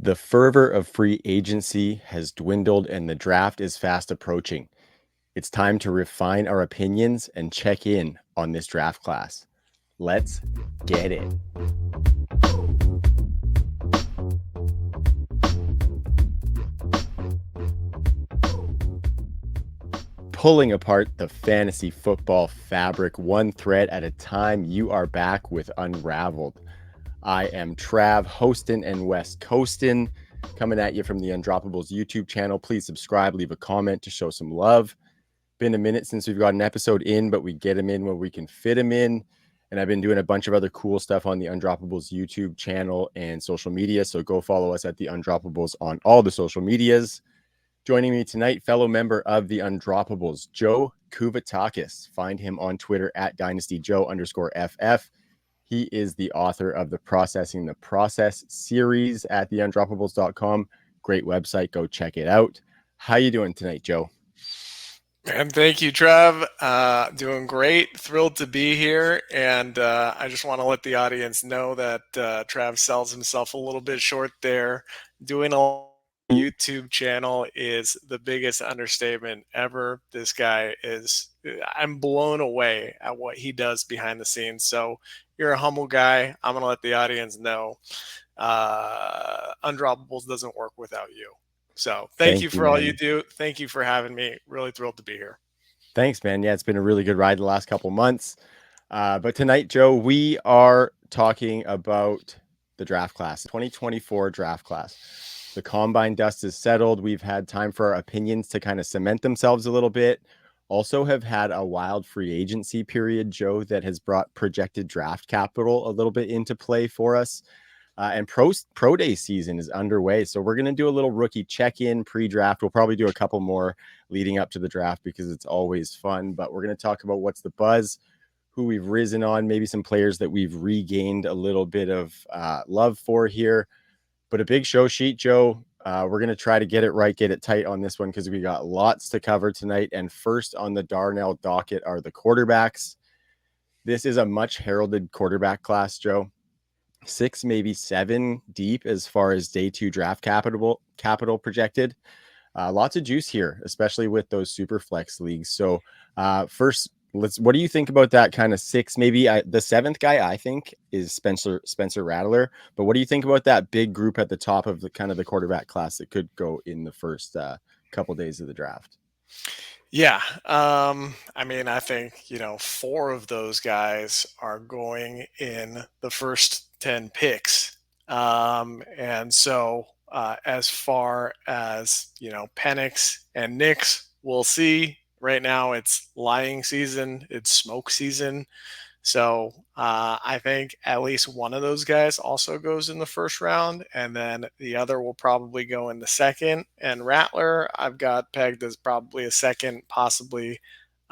The fervor of free agency has dwindled and the draft is fast approaching. It's time to refine our opinions and check in on this draft class. Let's get it. Pulling apart the fantasy football fabric one thread at a time, you are back with Unravelled. I am Trav, hosting and West Coastin', coming at you from the Undroppables YouTube channel. Please subscribe, leave a comment to show some love. Been a minute since we've got an episode in, but we get them in where we can fit them in. And I've been doing a bunch of other cool stuff on the Undroppables YouTube channel and social media. So go follow us at the Undroppables on all the social medias. Joining me tonight, fellow member of the Undroppables, Joe Kuvatakis. Find him on Twitter at DynastyJoe_FF. He is the author of the Processing the Process series at theundroppables.com. Great website. Go check it out. How you doing tonight, Joe? And thank you, Trav. Doing great. Thrilled to be here. And I just want to let the audience know that Trav sells himself a little bit short there. Doing a YouTube channel is the biggest understatement ever. This guy I'm blown away at what he does behind the scenes. So you're a humble guy. I'm going to let the audience know Undroppables doesn't work without you. So thank you for all you do. Thank you for having me. Really thrilled to be here. Thanks, man. Yeah, it's been a really good ride the last couple months. But tonight, Joe, we are talking about the draft class, 2024 draft class. The combine dust is settled. We've had time for our opinions to kind of cement themselves a little bit. Also have had a wild free agency period, Joe, that has brought projected draft capital a little bit into play for us. And pro day season is underway. So we're going to do a little rookie check-in pre-draft. We'll probably do a couple more leading up to the draft because it's always fun. But we're going to talk about what's the buzz, who we've risen on, maybe some players that we've regained a little bit of love for here. But a big show sheet, Joe. We're going to try to get it right, get it tight on this one because we got lots to cover tonight. And first on the Darnell docket are the quarterbacks. This is a much heralded quarterback class, Joe. 6, maybe 7 deep as far as day 2 draft capital projected. Lots of juice here, especially with those super flex leagues. So first, what do you think about that kind of 6? Maybe the 7th guy I think is Spencer Rattler. But what do you think about that big group at the top of the kind of the quarterback class that could go in the first couple days of the draft? Yeah. I mean, I think, 4 of those guys are going in the first 10 picks. And so as far as, Penix and Knicks, we'll see. Right now it's lying season, it's smoke season. So I think at least one of those guys also goes in the first round, and then the other will probably go in the second. And Rattler, I've got pegged as probably a second, possibly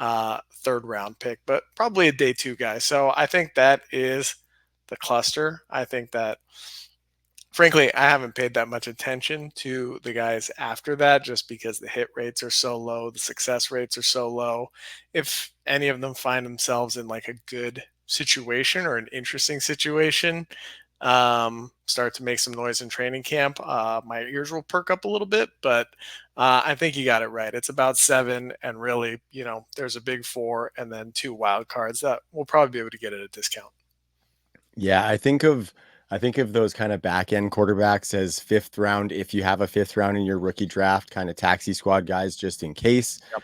third round pick, but probably a day 2 guy. So I think that is the cluster. I think that, frankly, I haven't paid that much attention to the guys after that just because the hit rates are so low, the success rates are so low. If any of them find themselves in like a good situation or an interesting situation, start to make some noise in training camp, my ears will perk up a little bit, but I think you got it right. It's about 7, and really, there's a big 4 and then 2 wild cards that we'll probably be able to get at a discount. Yeah, I think of those kind of back end quarterbacks as 5th round. If you have a 5th round in your rookie draft, kind of taxi squad guys, just in case. Yep.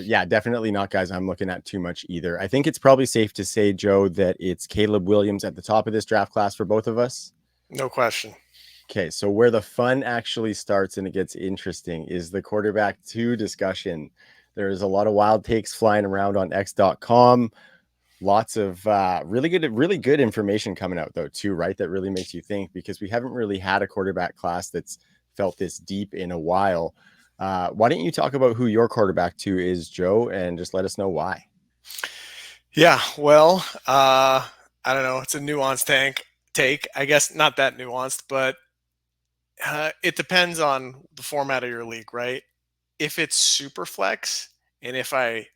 Yeah, definitely not guys I'm looking at too much either. I think it's probably safe to say, Joe, that it's Caleb Williams at the top of this draft class for both of us. No question. Okay, so where the fun actually starts and it gets interesting is the quarterback 2 discussion. There's a lot of wild takes flying around on x.com. Lots of really good information coming out though too, right? That really makes you think because we haven't really had a quarterback class that's felt this deep in a while. Why don't you talk about who your quarterback 2 is, Joe, and just let us know why? Yeah, well, I don't know. It's a nuanced take. I guess not that nuanced, but it depends on the format of your league, right? If it's super flex, and if I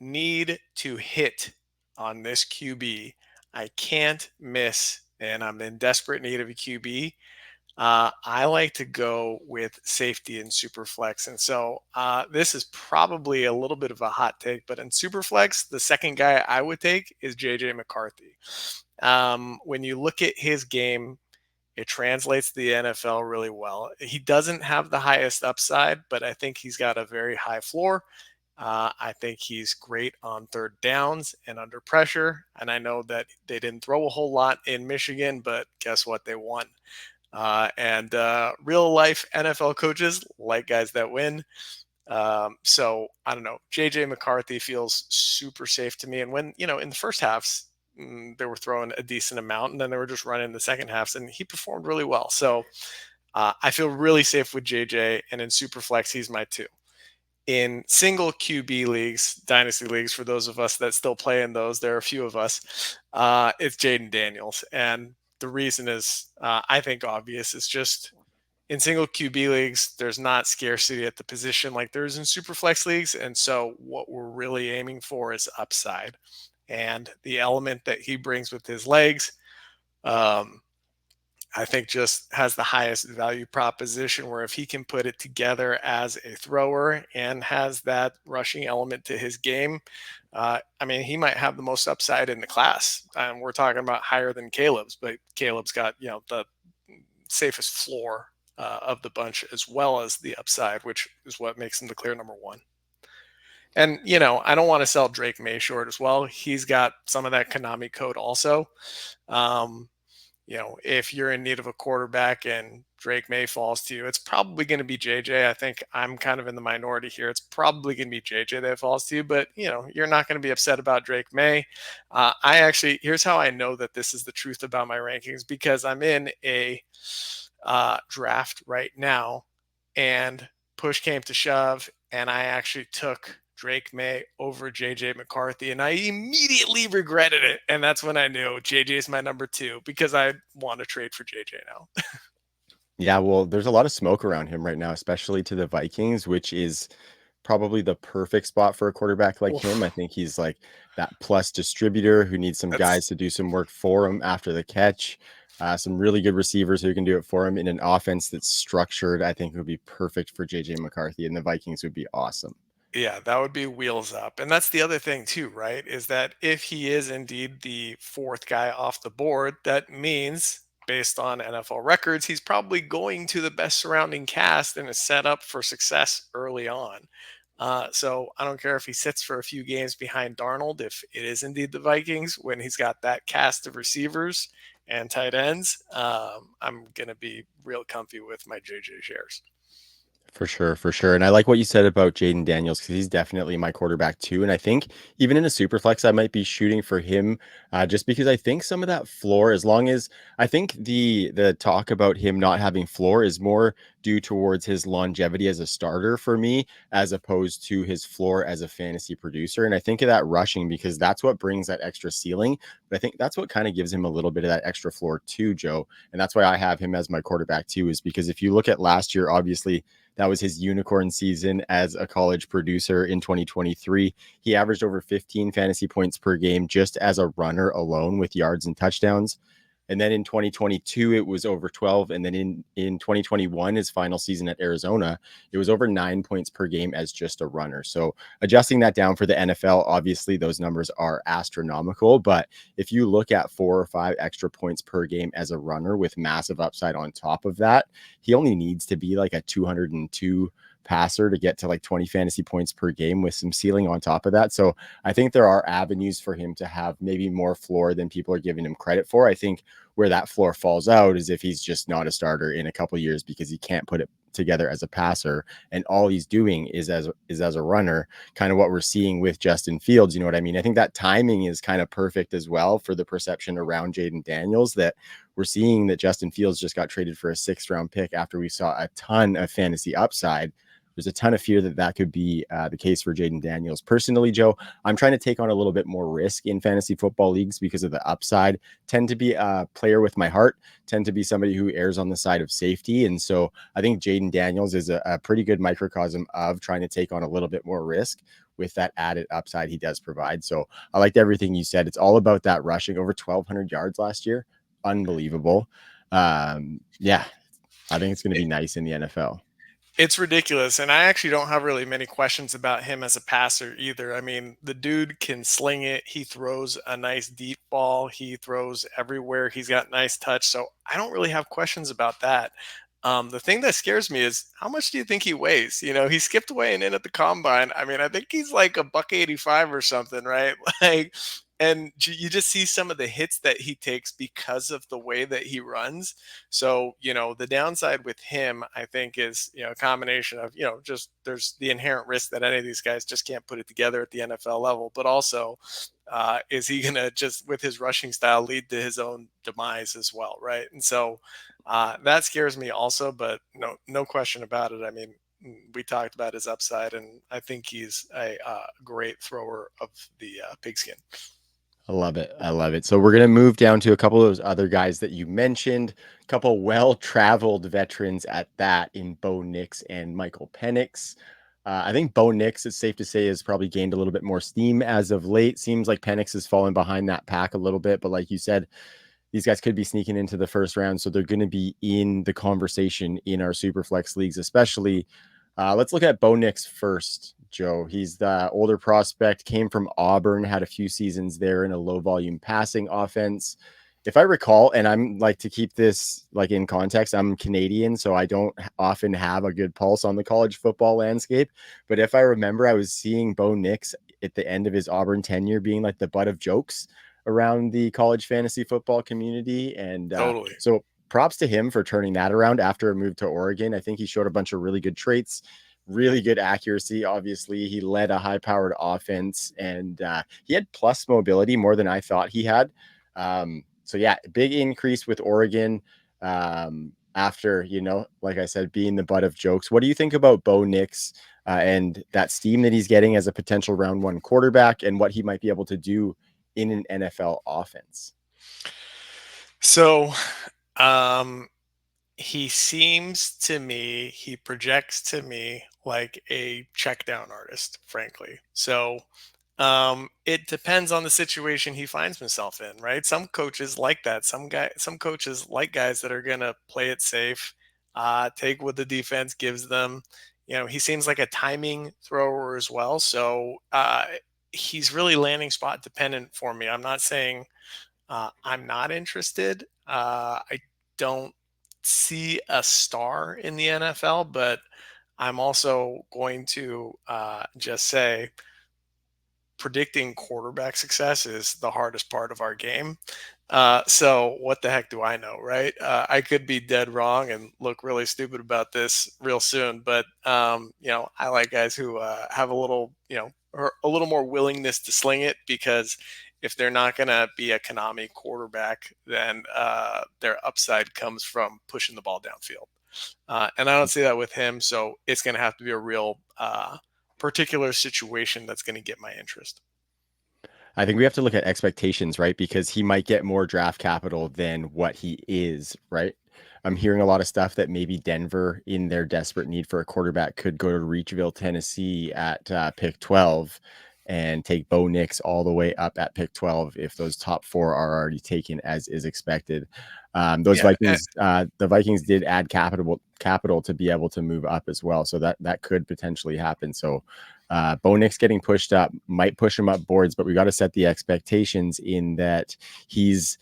need to hit on this QB, I can't miss, and I'm in desperate need of a QB. I like to go with safety in Superflex. And so this is probably a little bit of a hot take, but in Superflex, the second guy I would take is JJ McCarthy. When you look at his game, it translates to the NFL really well. He doesn't have the highest upside, but I think he's got a very high floor. I think he's great on third downs and under pressure. And I know that they didn't throw a whole lot in Michigan, but guess what? They won. And real life NFL coaches like guys that win. So I don't know. JJ McCarthy feels super safe to me. And when, in the first halves, they were throwing a decent amount and then they were just running the second halves and he performed really well. So I feel really safe with JJ. And in Superflex, he's my two. In single QB leagues, dynasty leagues, for those of us that still play in those, there are a few of us. It's Jaden Daniels, and the reason is, I think, obvious. It's just in single QB leagues, there's not scarcity at the position like there is in super flex leagues, and so what we're really aiming for is upside, and the element that he brings with his legs. Um, I think just has the highest value proposition where if he can put it together as a thrower and has that rushing element to his game, I mean, he might have the most upside in the class. And we're talking about higher than Caleb's, but Caleb's got, the safest floor of the bunch as well as the upside, which is what makes him the clear number one. And, I don't want to sell Drake May short as well. He's got some of that Konami code also. Um, if you're in need of a quarterback and Drake May falls to you, it's probably going to be JJ. I think I'm kind of in the minority here. It's probably going to be JJ that falls to you, but you're not going to be upset about Drake May. Here's how I know that this is the truth about my rankings because I'm in a draft right now and push came to shove and I actually took Drake May over JJ McCarthy, and I immediately regretted it. And that's when I knew JJ is my number two because I want to trade for JJ now. Yeah, well, there's a lot of smoke around him right now, especially to the Vikings, which is probably the perfect spot for a quarterback like him. I Oof, think he's like that plus distributor who needs some that's guys to do some work for him after the catch. Some really good receivers who can do it for him in an offense that's structured. I think would be perfect for JJ McCarthy, and the Vikings would be awesome. Yeah, that would be wheels up. And that's the other thing too, right? Is that if he is indeed the fourth guy off the board, that means based on NFL records, he's probably going to the best surrounding cast and is set up for success early on. So I don't care if he sits for a few games behind Darnold, if it is indeed the Vikings, when he's got that cast of receivers and tight ends, I'm going to be real comfy with my JJ shares. For sure, for sure. And I like what you said about Jaden Daniels because he's definitely my quarterback too. And I think even in a super flex, I might be shooting for him just because I think some of that floor, as long as I think the talk about him not having floor is more due towards his longevity as a starter for me, as opposed to his floor as a fantasy producer. And I think of that rushing because that's what brings that extra ceiling. But I think that's what kind of gives him a little bit of that extra floor too, Joe. And that's why I have him as my quarterback too, is because if you look at last year, obviously that was his unicorn season as a college producer in 2023. He averaged over 15 fantasy points per game just as a runner alone with yards and touchdowns. And then in 2022, it was over 12. And then in 2021, his final season at Arizona, it was over 9 points per game as just a runner. So adjusting that down for the NFL, obviously those numbers are astronomical. But if you look at 4 or 5 extra points per game as a runner with massive upside on top of that, he only needs to be like a 202 passer to get to like 20 fantasy points per game with some ceiling on top of that. So I think there are avenues for him to have maybe more floor than people are giving him credit for. I think where that floor falls out is if he's just not a starter in a couple of years because he can't put it together as a passer and all he's doing is as a runner, kind of what we're seeing with Justin Fields. You know what I mean? I think that timing is kind of perfect as well for the perception around Jaden Daniels, that we're seeing that Justin Fields just got traded for a 6th-round pick after we saw a ton of fantasy upside. There's a ton of fear that that could be the case for Jaden Daniels. Personally, Joe, I'm trying to take on a little bit more risk in fantasy football leagues because of the upside. Tend to be a player with my heart, tend to be somebody who errs on the side of safety. And so I think Jaden Daniels is a pretty good microcosm of trying to take on a little bit more risk with that added upside he does provide. So I liked everything you said. It's all about that rushing, over 1,200 yards last year. Unbelievable. Yeah, I think it's going to be nice in the NFL. It's ridiculous, and I actually don't have really many questions about him as a passer either. I mean, the dude can sling it. He throws a nice deep ball. He throws everywhere. He's got nice touch. So I don't really have questions about that. The thing that scares me is how much do you think he weighs? He skipped weighing in at the combine. I mean, I think he's like a buck 85 or something, right? Like, and you just see some of the hits that he takes because of the way that he runs. So, the downside with him, I think, is, a combination of, just there's the inherent risk that any of these guys just can't put it together at the NFL level, but also, is he going to just, with his rushing style, lead to his own demise as well, right? And so that scares me also, but no question about it. I mean, we talked about his upside, and I think he's a great thrower of the pigskin. I love it. I love it. So we're going to move down to a couple of those other guys that you mentioned, a couple well-traveled veterans at that in Bo Nix and Michael Penix. I think Bo Nix, it's safe to say, has probably gained a little bit more steam as of late. Seems like Penix has fallen behind that pack a little bit, but like you said, these guys could be sneaking into the first round, so they're going to be in the conversation in our Superflex leagues, especially. Let's look at Bo Nix first, Joe. He's the older prospect, came from Auburn, had a few seasons there in a low volume passing offense. If I recall, and I'm like to keep this like in context, I'm Canadian, so I don't often have a good pulse on the college football landscape. But if I remember, I was seeing Bo Nix at the end of his Auburn tenure being like the butt of jokes around the college fantasy football community. And Totally. so props to him for turning that around after a move to Oregon. I think he showed a bunch of really good traits, really good accuracy. Obviously, he led a high powered offense, and he had plus mobility more than I thought he had. So yeah, big increase with Oregon. After, like I said, being the butt of jokes. What do you think about Bo Nix and that steam that he's getting as a potential round one quarterback, and what he might be able to do in an NFL offense? So, um, he projects to me like a check down artist, frankly. So, it depends on the situation he finds himself in, right? Some coaches like that. Some coaches like guys that are gonna play it safe, take what the defense gives them. He seems like a timing thrower as well. So he's really landing spot dependent for me. I'm not saying I'm not interested. I don't see a star in the NFL, but I'm also going to just say predicting quarterback success is the hardest part of our game. So what the heck do I know, right? I could be dead wrong and look really stupid about this real soon, but I like guys who have a little, or a little more willingness to sling it, because if they're not going to be a Konami quarterback, then their upside comes from pushing the ball downfield. And I don't see that with him. So it's going to have to be a real particular situation that's going to get my interest. I think we have to look at expectations, right? Because he might get more draft capital than what he is, right? I'm hearing a lot of stuff that maybe Denver, in their desperate need for a quarterback, could go to Reachville, Tennessee at pick 12 and take Bo Nix all the way up at pick 12 if those top four are already taken as is expected. Those Yeah. Vikings, the Vikings did add capital to be able to move up as well, so that could potentially happen. So Bo Nix getting pushed up might push him up boards, but we got to set the expectations in that his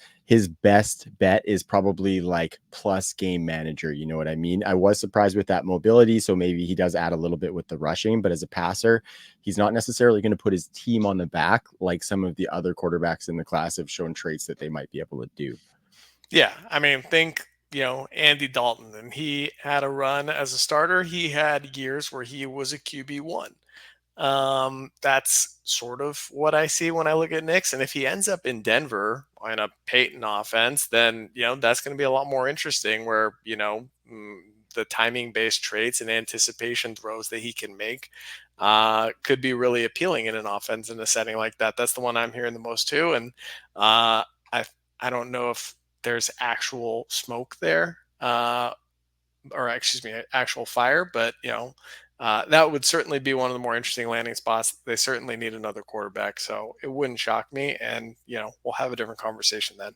best bet is probably like plus game manager. You know what I mean? I was surprised with that mobility, so maybe he does add a little bit with the rushing, but as a passer, he's not necessarily going to put his team on the back like some of the other quarterbacks in the class have shown traits that they might be able to do. Yeah. I mean, think, Andy Dalton, and he had a run as a starter. He had years where he was a QB1. That's sort of what I see when I look at Knicks. And if he ends up in Denver on a Peyton offense, then, that's going to be a lot more interesting where, the timing based traits and anticipation throws that he can make could be really appealing in an offense in a setting like that. That's the one I'm hearing the most too. And I, I don't know if there's actual smoke there. Or excuse me, actual fire. But that would certainly be one of the more interesting landing spots. They certainly need another quarterback, so it wouldn't shock me. And we'll have a different conversation then.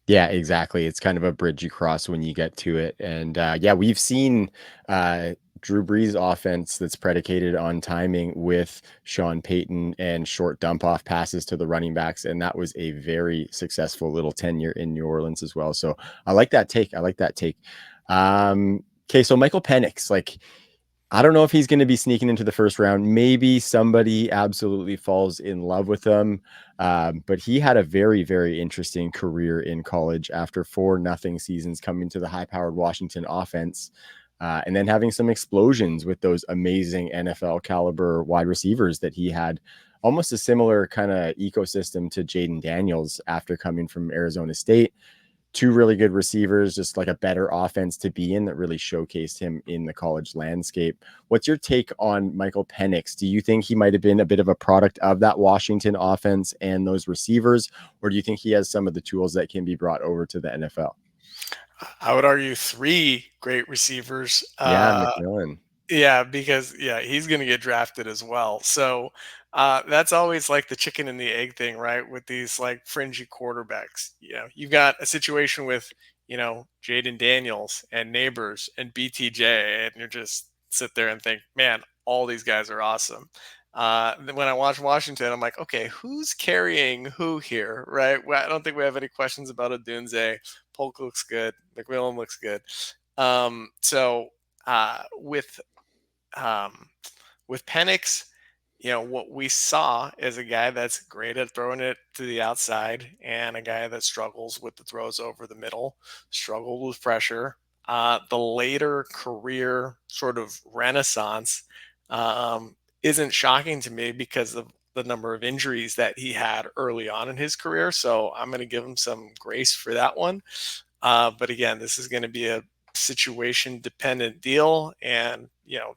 Yeah, exactly. It's kind of a bridge you cross when you get to it. And yeah, we've seen uh, Drew Brees' offense that's predicated on timing with Sean Payton and short dump off passes to the running backs. And that was a very successful little tenure in New Orleans as well. So I like that take. I like that take. Okay, so Michael Penix, like, I don't know if he's going to be sneaking into the first round. Maybe somebody absolutely falls in love with him. But he had a very, very interesting career in college after 4-0 seasons coming to the high powered Washington offense. And then having some explosions with those amazing NFL caliber wide receivers that he had, almost a similar kind of ecosystem to Jaden Daniels after coming from Arizona State. Two really good receivers, just like a better offense to be in that really showcased him in the college landscape. What's your take on Michael Penix? Do you think he might have been a bit of a product of that Washington offense and those receivers, or do you think he has some of the tools that can be brought over to the NFL? I would argue three great receivers. Yeah, McMillan. Yeah, because he's going to get drafted as well. So that's always like the chicken and the egg thing, right? With these like fringy quarterbacks, you've got a situation with Jaden Daniels and Neighbors and BTJ, and you just sit there and think, man, all these guys are awesome. Then when I watch Washington, I'm like, okay, who's carrying who here, right? Well, I don't think we have any questions about Odunze. Polk looks good. McMillan looks good. So uh, with um, with Penix, what we saw is a guy that's great at throwing it to the outside and a guy that struggles with the throws over the middle, struggled with pressure. The later career sort of renaissance isn't shocking to me because of the number of injuries that he had early on in his career. So I'm going to give him some grace for that one. But again, this is going to be a situation dependent deal. And,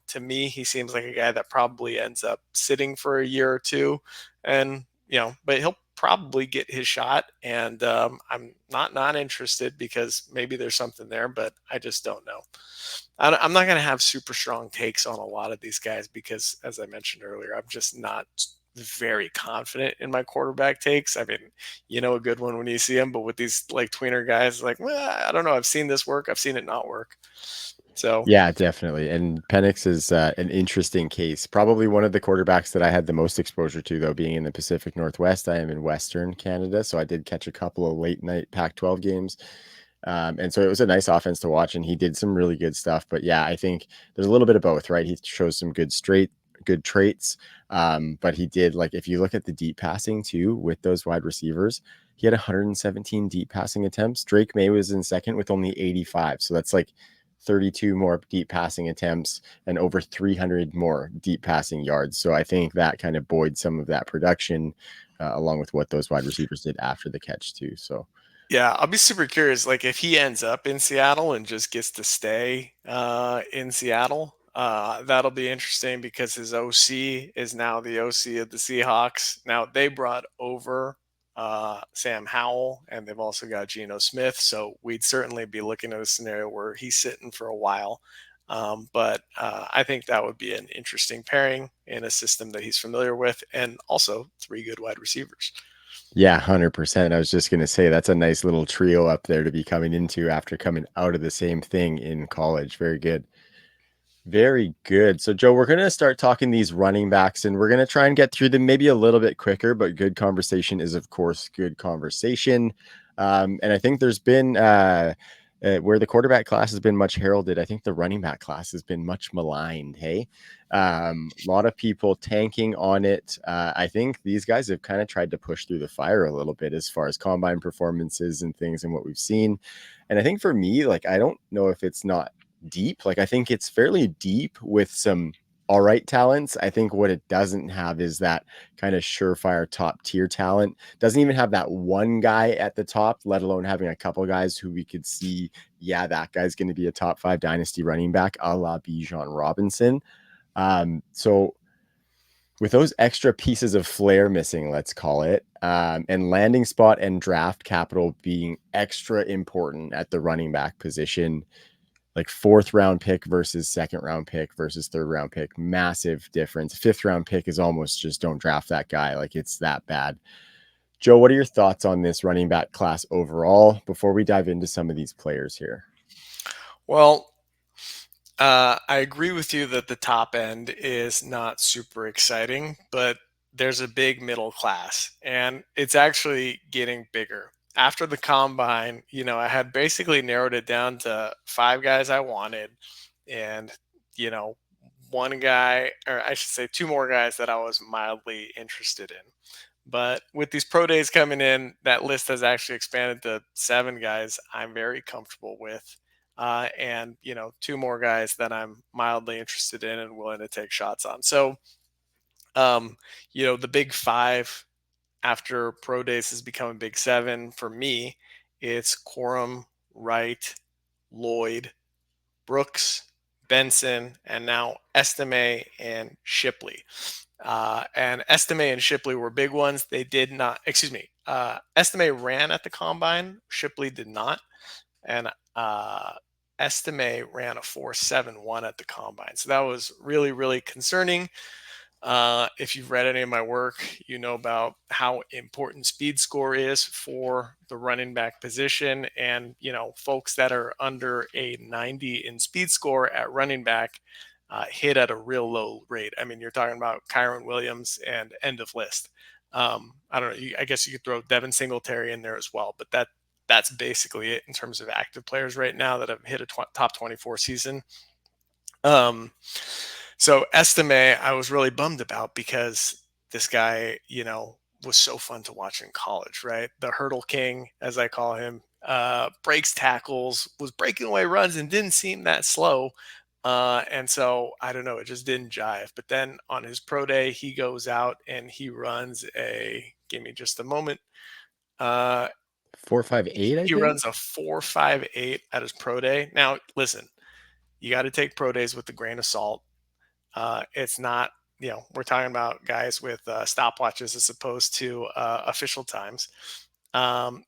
to me, he seems like a guy that probably ends up sitting for a year or two. And, but he'll probably get his shot. And I'm not interested because maybe there's something there, but I just don't know. I'm not going to have super strong takes on a lot of these guys because, as I mentioned earlier, I'm just not very confident in my quarterback takes. I mean, a good one when you see them, but with these like tweener guys, like, well, I don't know. I've seen this work. I've seen it not work. So Yeah, definitely. And Penix is an interesting case. Probably one of the quarterbacks that I had the most exposure to, though, being in the Pacific Northwest. I am in Western Canada, so I did catch a couple of late night Pac-12 games. And so it was a nice offense to watch, and he did some really good stuff. But yeah, I think there's a little bit of both, right? He shows some good traits. But he did, like, if you look at the deep passing too with those wide receivers, he had 117 deep passing attempts. Drake May was in second with only 85. So that's like 32 more deep passing attempts and over 300 more deep passing yards. So I think that kind of buoyed some of that production, along with what those wide receivers did after the catch too. So yeah, I'll be super curious. Like if he ends up in Seattle and just gets to stay in Seattle, that'll be interesting because his OC is now the OC of the Seahawks. Now they brought over Sam Howell, and they've also got Geno Smith. So we'd certainly be looking at a scenario where he's sitting for a while. But I think that would be an interesting pairing in a system that he's familiar with, and also three good wide receivers. yeah, 100%. I was just going to say that's a nice little trio up there to be coming into after coming out of the same thing in college. Very good. Very good. So, Joe, we're going to start talking these running backs and we're going to try and get through them maybe a little bit quicker, but good conversation is, of course, good conversation. And I think there's been, where the quarterback class has been much heralded, I think the running back class has been much maligned. Hey, a lot of people tanking on it. I think these guys have kind of tried to push through the fire a little bit as far as combine performances and things and what we've seen. And I think for me, like, I don't know if it's not deep. Like, I think it's fairly deep with some all right talents. I think what it doesn't have is that kind of surefire top tier talent. Doesn't even have that one guy at the top, let alone having a couple guys who we could see, yeah, that guy's going to be a top 5 dynasty running back, a la Bijan Robinson. So with those extra pieces of flair missing, let's call it, and landing spot and draft capital being extra important at the running back position, like 4th round pick versus 2nd round pick versus 3rd round pick, massive difference. 5th round pick is almost just don't draft that guy. Like, it's that bad. Joe, what are your thoughts on this running back class overall before we dive into some of these players here? Well, I agree with you that the top end is not super exciting, but there's a big middle class, and it's actually getting bigger. After the combine, I had basically narrowed it down to five guys I wanted, and you know, one guy, or I should say, two more guys that I was mildly interested in. But with these pro days coming in, that list has actually expanded to seven guys I'm very comfortable with. And two more guys that I'm mildly interested in and willing to take shots on. So, um, the big five after pro days has become a big seven for me. It's Quorum, Wright, Lloyd, Brooks, Benson, and now Estime and Shipley. And Estime and Shipley were big ones. They did not, excuse me, Estime ran at the combine. Shipley did not. And Estime ran a 4.71 at the combine. So that was really, really concerning. If you've read any of my work, you know about how important speed score is for the running back position. And, folks that are under a 90 in speed score at running back hit at a real low rate. I mean, you're talking about Kyron Williams and end of list. I don't know. I guess you could throw Devin Singletary in there as well, but that's basically it in terms of active players right now that have hit a top 24 season. Um, so Estime, I was really bummed about because this guy, was so fun to watch in college, right? The hurdle king, as I call him, breaks tackles, was breaking away runs, and didn't seem that slow. And so I don't know, it just didn't jive. But then on his pro day, he goes out and he runs give me just a moment. Uh, 4.58, I he think. runs a 4.58 at his pro day. Now, listen, you got to take pro days with a grain of salt. It's not, we're talking about guys with stopwatches as opposed to official times.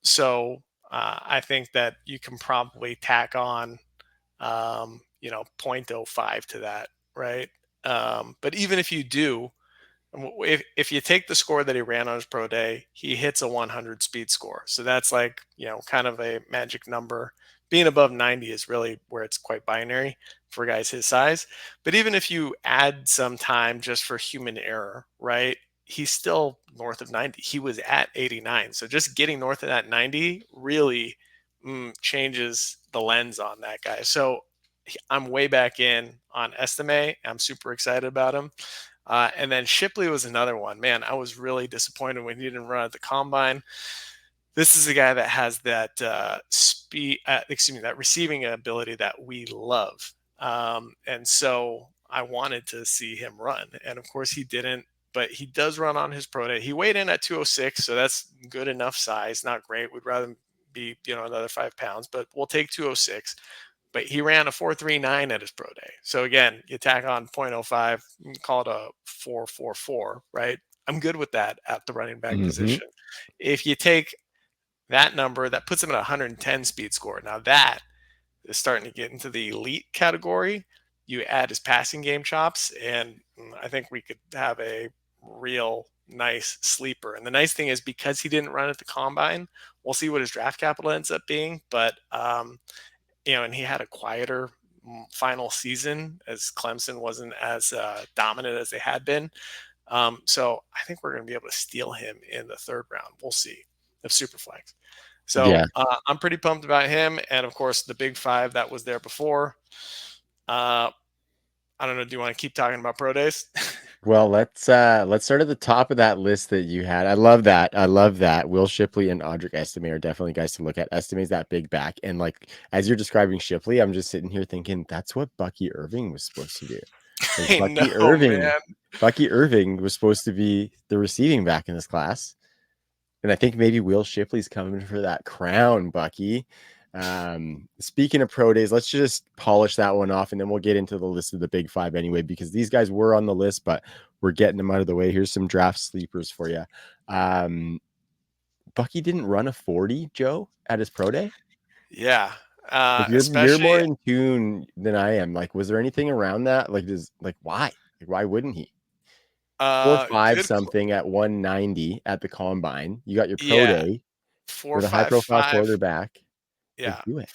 So I think that you can probably tack on, zero point zero 0.05 to that, right? But even if you do, if you take the score that he ran on his pro day, he hits a 100 speed score. So that's like, kind of a magic number. Being above 90 is really where it's quite binary for guys his size. But even if you add some time just for human error, right? He's still north of 90. He was at 89. So just getting north of that 90 really changes the lens on that guy. So I'm way back in on Estime. I'm super excited about him. And then Shipley was another one. Man, I was really disappointed when he didn't run at the combine. This is a guy that has that that receiving ability that we love. And so I wanted to see him run. And of course, he didn't, but he does run on his pro day. He weighed in at 206, so that's good enough size. Not great. We'd rather be, another 5 pounds, but we'll take 206. But he ran a 4.39 at his pro day. So again, you tack on 0.05, call it a 4.44, right? I'm good with that at the running back Mm-hmm. position. If you take that number, that puts him at 110 speed score. Now that is starting to get into the elite category. You add his passing game chops, and I think we could have a real nice sleeper. And the nice thing is because he didn't run at the combine, we'll see what his draft capital ends up being. But and he had a quieter final season as Clemson wasn't as dominant as they had been. So I think we're going to be able to steal him in the third round. We'll see of Superflex. So Yeah. I'm pretty pumped about him, and of course the big five that was there before. I don't know. Do you want to keep talking about pro days? Well, let's start at the top of that list that you had. I love that. I love that. Will Shipley and Audric Estime are definitely guys to look at. Estime's that big back. And like as you're describing Shipley, I'm just sitting here thinking that's what Bucky Irving was supposed to do. Like I know, man. Bucky Irving was supposed to be the receiving back in this class. And I think maybe Will Shipley's coming for that crown, Bucky. Speaking of pro days, let's just polish that one off and then we'll get into the list of the big five anyway, because these guys were on the list, but we're getting them out of the way. Here's some draft sleepers for you. Bucky didn't run a 40, Joe, at his pro day. Yeah, Like you're especially more in tune than I am. Like, was there anything around that? Like, why? Like, why wouldn't he? Four five Good. something at 190 at the combine. You got your pro Yeah, day four with a high five profile five. quarterback. Like, Yeah, do it.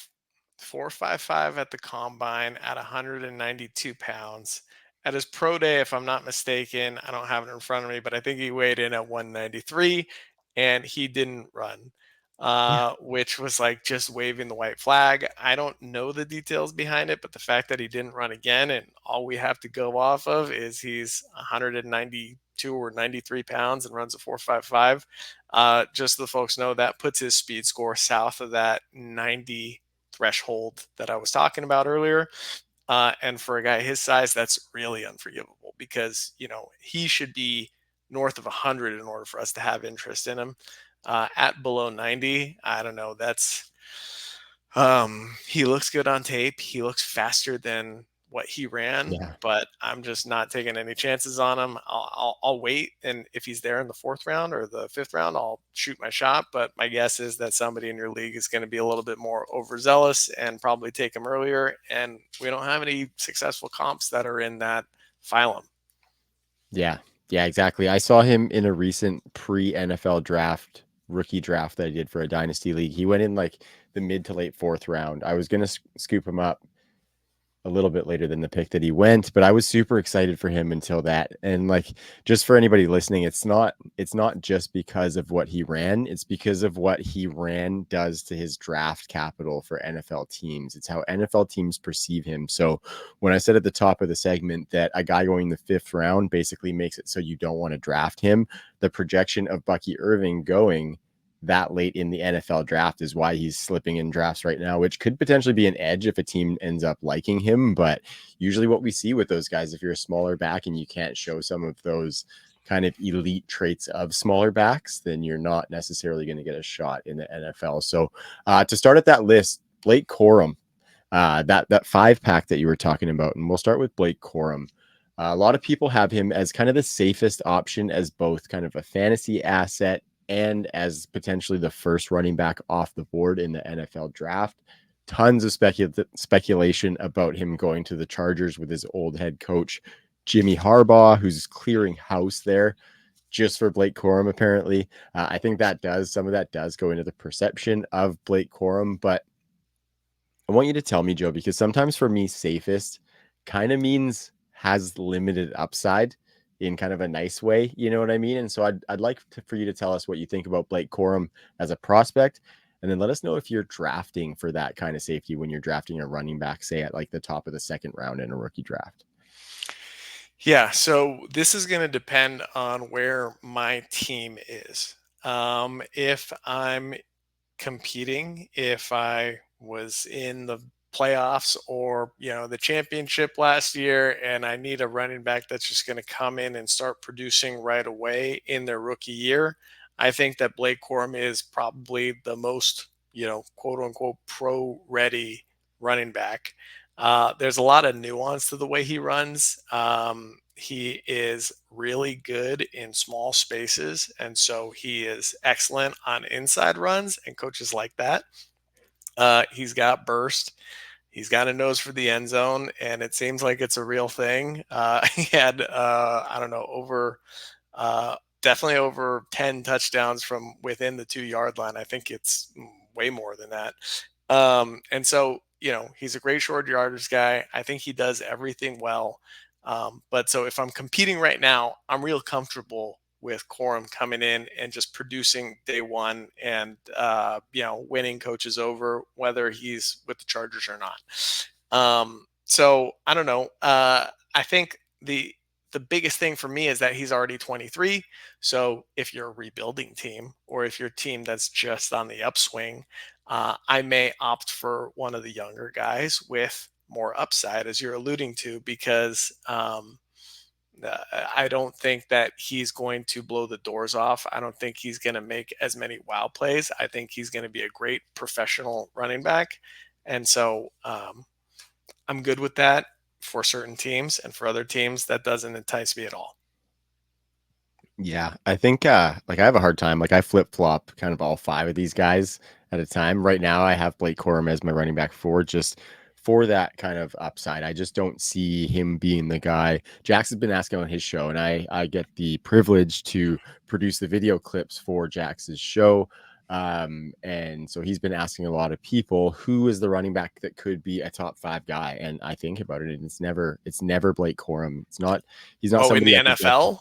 4.55 at the combine at 192 pounds. At his pro day, if I'm not mistaken, I don't have it in front of me, but I think he weighed in at 193 and he didn't run, Yeah. which was like just waving the white flag. I don't know the details behind it, but the fact that he didn't run again and all we have to go off of is he's 192 or 93 pounds and runs a 4.55. Just so the folks know, that puts his speed score south of that 90 threshold that I was talking about earlier. And for a guy his size, that's really unforgivable because, he should be north of 100 in order for us to have interest in him. At below 90, I don't know. He looks good on tape. He looks faster than what he ran, Yeah. but I'm just not taking any chances on him. I'll wait, and if he's there in the fourth round or the fifth round, I'll shoot my shot. But my guess is that somebody in your league is going to be a little bit more overzealous and probably take him earlier. And we don't have any successful comps that are in that phylum. Yeah. Yeah, exactly. I saw him in a recent pre-NFL draft, rookie draft that I did for a dynasty league. He went in like the mid to late fourth round. I was going to scoop him up a little bit later than the pick that he went, but I was super excited for him until that. And like, just for anybody listening, it's not just because of what he ran, it's because of what he ran does to his draft capital for NFL teams. It's how NFL teams perceive him. So when I said at the top of the segment that a guy going the fifth round basically makes it so you don't want to draft him, the projection of Bucky Irving going that late in the NFL draft is why he's slipping in drafts right now, which could potentially be an edge if a team ends up liking him. But usually, what we see with those guys, if you're a smaller back and you can't show some of those kind of elite traits of smaller backs, then you're not necessarily going to get a shot in the NFL. So, to start at that list, Blake Corum, that 5-pack that you were talking about, and we'll start with Blake Corum. A lot of people have him as kind of the safest option as both kind of a fantasy asset and as potentially the first running back off the board in the NFL draft. Tons of speculation about him going to the Chargers with his old head coach, Jimmy Harbaugh, who's clearing house there just for Blake Corum, apparently. I think some of that does go into the perception of Blake Corum, but I want you to tell me, Joe, because sometimes for me, safest kind of means has limited upside in kind of a nice way. You know what I mean? And so I'd like for you to tell us what you think about Blake Corum as a prospect. And then let us know if you're drafting for that kind of safety when you're drafting a running back, say at like the top of the second round in a rookie draft. Yeah, so this is going to depend on where my team is. If I'm competing, if I was in the playoffs or the championship last year and I need a running back that's just going to come in and start producing right away in their rookie year, I think that Blake Corum is probably the most quote unquote pro ready running back. There's a lot of nuance to the way he runs. He is really good in small spaces, and so he is excellent on inside runs, and coaches like that. He's got burst. He's got a nose for the end zone, and it seems like it's a real thing. He had, I don't know, definitely over 10 touchdowns from within the 2 yard line. I think it's way more than that. And so, he's a great short yardage guy. I think he does everything well. But so if I'm competing right now, I'm real comfortable with Corum coming in and just producing day one and, winning coaches over, whether he's with the Chargers or not. So I don't know. I think the biggest thing for me is that he's already 23. So if you're a rebuilding team or if you're a team that's just on the upswing, I may opt for one of the younger guys with more upside, as you're alluding to, because I don't think that he's going to blow the doors off. I don't think he's going to make as many wow plays. I think he's going to be a great professional running back. And so I'm good with that for certain teams, and for other teams, that doesn't entice me at all. Yeah, I think like I have a hard time. Like I flip flop kind of all 5 of these guys at a time. Right now, I have Blake Corum as my running back 4, just for that kind of upside. I just don't see him being the guy. Jax has been asking on his show, and I get the privilege to produce the video clips for Jax's show. And so he's been asking a lot of people who is the running back that could be a top 5 guy. And I think about it, and it's never Blake Corum. He's not Oh, in somebody the I project NFL?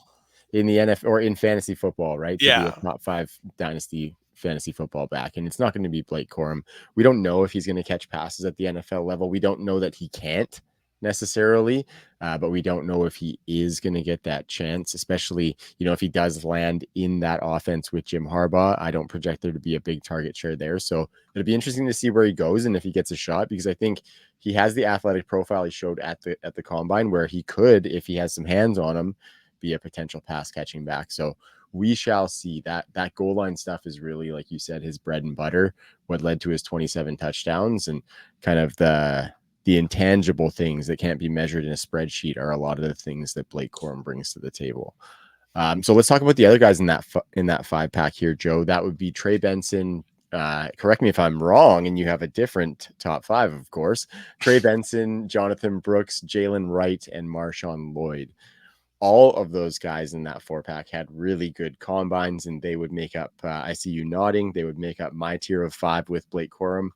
in the NFL or in fantasy football, right? To be a Yeah. top 5 dynasty fantasy football back. And it's not going to be Blake Corum. We don't know if he's going to catch passes at the NFL level. We don't know that he can't necessarily, but we don't know if he is going to get that chance, especially, if he does land in that offense with Jim Harbaugh. I don't project there to be a big target share there. So it'll be interesting to see where he goes and if he gets a shot, because I think he has the athletic profile he showed at the combine, where he could, if he has some hands on him, be a potential pass catching back. So we shall see. That goal line stuff is really, like you said, his bread and butter, what led to his 27 touchdowns, and kind of the intangible things that can't be measured in a spreadsheet are a lot of the things that Blake Corum brings to the table. So let's talk about the other guys in that 5-pack here, Joe. That would be Trey Benson. Correct me if I'm wrong, and you have a different top 5, of course. Trey Benson, Jonathan Brooks, Jalen Wright, and Marshawn Lloyd. All of those guys in that 4-pack had really good combines, and they would make up, I see you nodding, they would make up my tier of 5 with Blake Corum.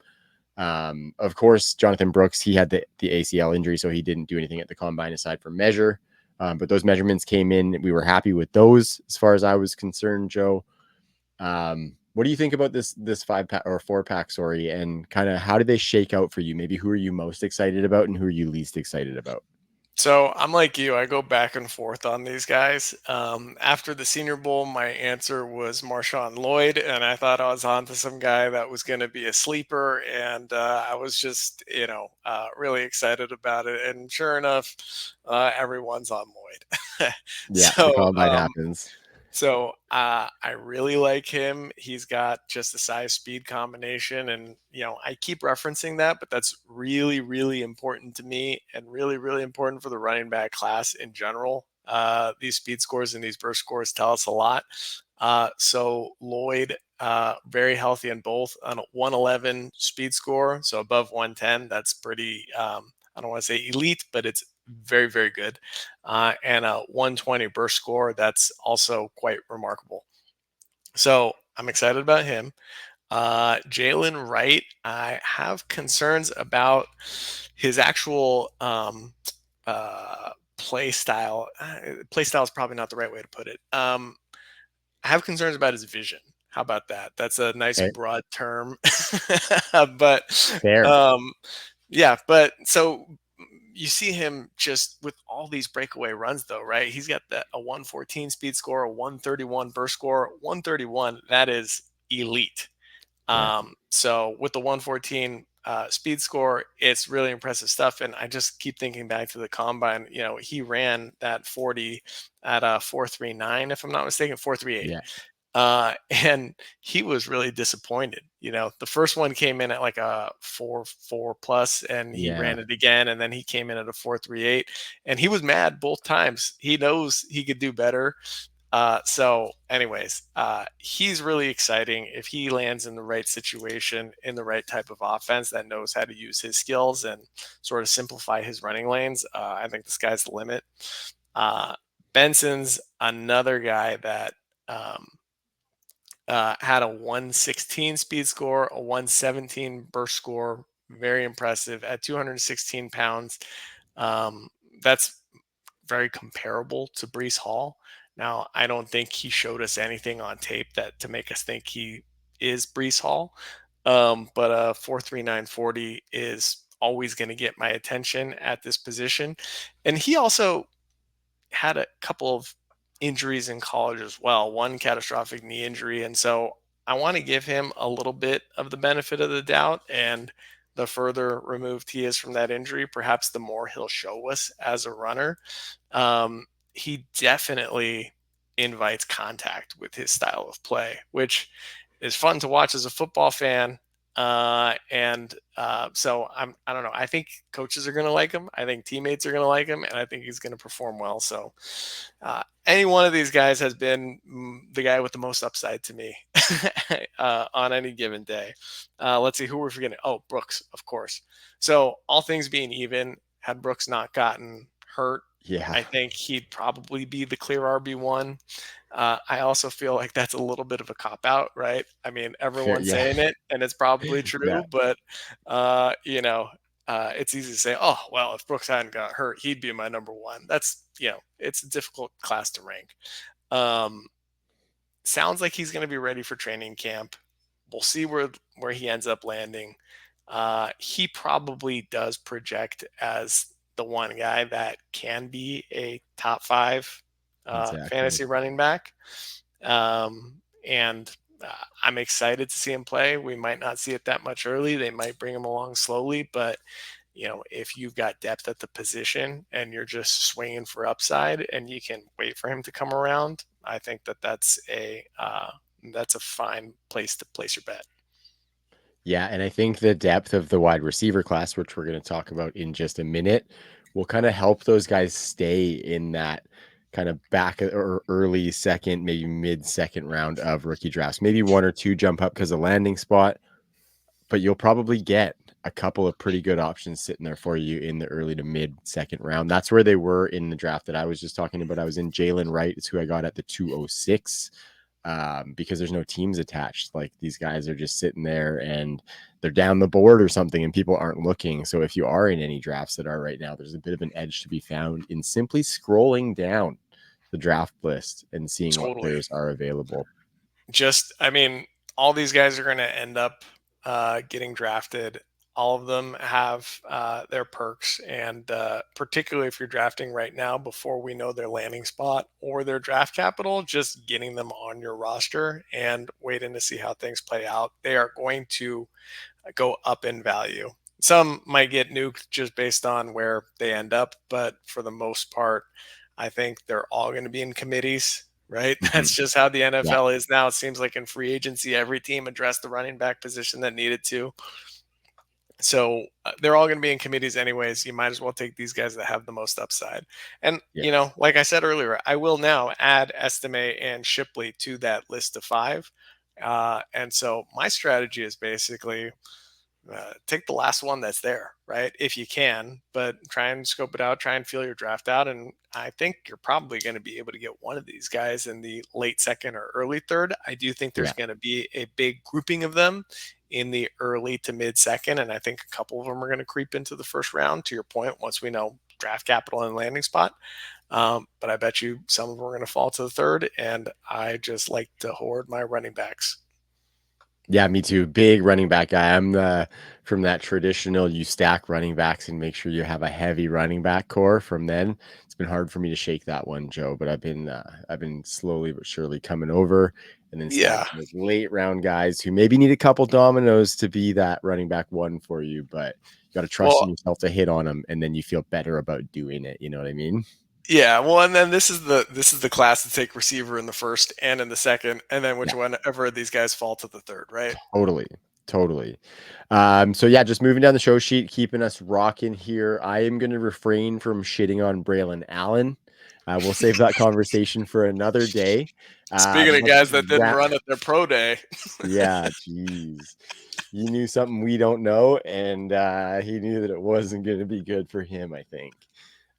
Of course, Jonathan Brooks, he had the ACL injury, so he didn't do anything at the combine aside from measure. But those measurements came in. We were happy with those as far as I was concerned, Joe. What do you think about this 5-pack or 4-pack, sorry, and kind of how did they shake out for you? Maybe who are you most excited about and who are you least excited about? So I'm like you. I go back and forth on these guys. After the Senior Bowl, my answer was Marshawn Lloyd, and I thought I was on to some guy that was going to be a sleeper, and I was just, really excited about it. And sure enough, everyone's on Lloyd. Yeah, the so combine happens. I really like him. He's got just the size speed combination. And, I keep referencing that, but that's really, really important to me and really, really important for the running back class in general. These speed scores and these burst scores tell us a lot. So Lloyd, very healthy in both on a 111 speed score. So above 110, that's pretty, I don't want to say elite, but it's very, very good. And a 120 burst score, that's also quite remarkable. So I'm excited about him. Jalen Wright, I have concerns about his actual play style. Play style is probably not the right way to put it. I have concerns about his vision. How about that? That's a nice Okay, broad term. but fair. um, yeah, but so you see him just with all these breakaway runs though, right? He's got a 114 speed score, a 131 burst score, 131. That is elite. Yeah, So with the 114 speed score, it's really impressive stuff. And I just keep thinking back to the combine. He ran that 40 at a 439, if I'm not mistaken, 438. yeah, And he was really disappointed. The first one came in at like a 4.4 plus, and he yeah. ran it again, and then he came in at a 4.38, and he was mad both times. He knows he could do better. Anyways, he's really exciting if he lands in the right situation, in the right type of offense that knows how to use his skills and sort of simplify his running lanes. I think the sky's the limit. Uh, Benson's another guy that had a 116 speed score, a 117 burst score. Very impressive at 216 pounds. That's very comparable to Brees Hall. Now, I don't think he showed us anything on tape that to make us think he is Brees Hall. But a 4.3940 is always going to get my attention at this position. And he also had a couple of injuries in college as well, one catastrophic knee injury. And so I want to give him a little bit of the benefit of the doubt. And the further removed he is from that injury, perhaps the more he'll show us as a runner. He definitely invites contact with his style of play, which is fun to watch as a football fan. So I don't know. I think coaches are going to like him. I think teammates are going to like him, and I think he's going to perform well. So any one of these guys has been the guy with the most upside to me. on any given day. Let's see who we're forgetting. Oh, Brooks, of course. So all things being even, had Brooks not gotten hurt, Yeah. I think he'd probably be the clear RB1. I also feel like that's a little bit of a cop out, right? I mean, Fair. everyone's Yeah. saying it, and it's probably Yeah. true, but uh, you know, it's easy to say, oh, well, if Brooks hadn't got hurt, he'd be my number one. That's, it's a difficult class to rank. Um, Sounds like he's going to be ready for training camp. We'll see where he ends up landing. He probably does project as the one guy that can be a top five Exactly. fantasy running back. And I'm excited to see him play. We might not see it that much early. They might bring him along slowly, but if you've got depth at the position and you're just swinging for upside and you can wait for him to come around, I think that's a fine place to place your bet. Yeah, and I think the depth of the wide receiver class, which we're going to talk about in just a minute, will kind of help those guys stay in that kind of back or early second, maybe mid second round of rookie drafts. Maybe one or two jump up because of landing spot, but you'll probably get a couple of pretty good options sitting there for you in the early to mid second round. That's where they were in the draft that I was just talking about. I was in Jalen Wright, it's who I got at the 206. Because there's no teams attached. Like these guys are just sitting there and they're down the board or something, and people aren't looking. So if you are in any drafts that are right now, there's a bit of an edge to be found in simply scrolling down the draft list and seeing what Totally. players are available. I mean, all these guys are going to end up getting drafted. All of them have their perks, and particularly if you're drafting right now before we know their landing spot or their draft capital, just getting them on your roster and waiting to see how things play out. They are going to go up in value. Some might get nuked just based on where they end up, but for the most part, I think they're all going to be in committees, right? Mhm. That's just how the Yeah. NFL is now. It seems like in free agency, every team addressed the running back position that needed to. So they're all going to be in committees anyways. You might as well take these guys that have the most upside. And, Yeah. like I said earlier, I will now add Estime and Shipley to that list of five. And so my strategy is basically take the last one that's there, right? If you can, but try and scope it out, try and feel your draft out. And I think you're probably going to be able to get one of these guys in the late second or early third. I do think there's Yeah. going to be a big grouping of them in the early to mid second. And I think a couple of them are going to creep into the first round, to your point, once we know draft capital and landing spot. But I bet you some of them are going to fall to the third. And I just like to hoard my running backs. Yeah, me too. Big running back guy. I'm the from that traditional you stack running backs and make sure you have a heavy running back core from then. It's been hard for me to shake that one, Joe, but I've been slowly but surely coming over and then Yeah. stacking those late round guys who maybe need a couple dominoes to be that running back one for you, but you got to trust in Well, yourself to hit on them and then you feel better about doing it. You know what I mean? yeah, well, and then this is the class to take receiver in the first and in the second, and then Yeah. whenever these guys fall to the third, right? Totally. Totally. So yeah, just moving down the show sheet, keeping us rocking here. I am going to refrain from shitting on Braylon Allen. We'll save that conversation for another day. Speaking of Let's guys just that didn't wrap. run at their pro day, Yeah, geez. You knew something we don't know, and he knew that it wasn't going to be good for him, I think.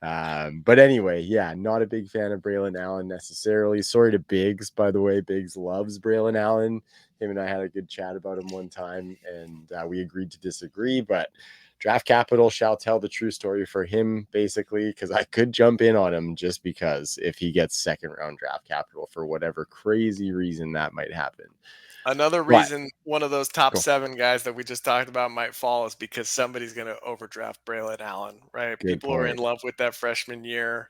But anyway, yeah, not a big fan of Braylon Allen necessarily. Sorry to Biggs, by the way. Biggs loves Braylon Allen. Him and I had a good chat about him one time, and we agreed to disagree. But draft capital shall tell the true story for him, basically, because I could jump in on him just because if he gets second round draft capital for whatever crazy reason that might happen. another But reason one of those top cool, seven guys that we just talked about might fall is because somebody's going to overdraft Braylon Allen, right? good People are in point. love with that freshman year.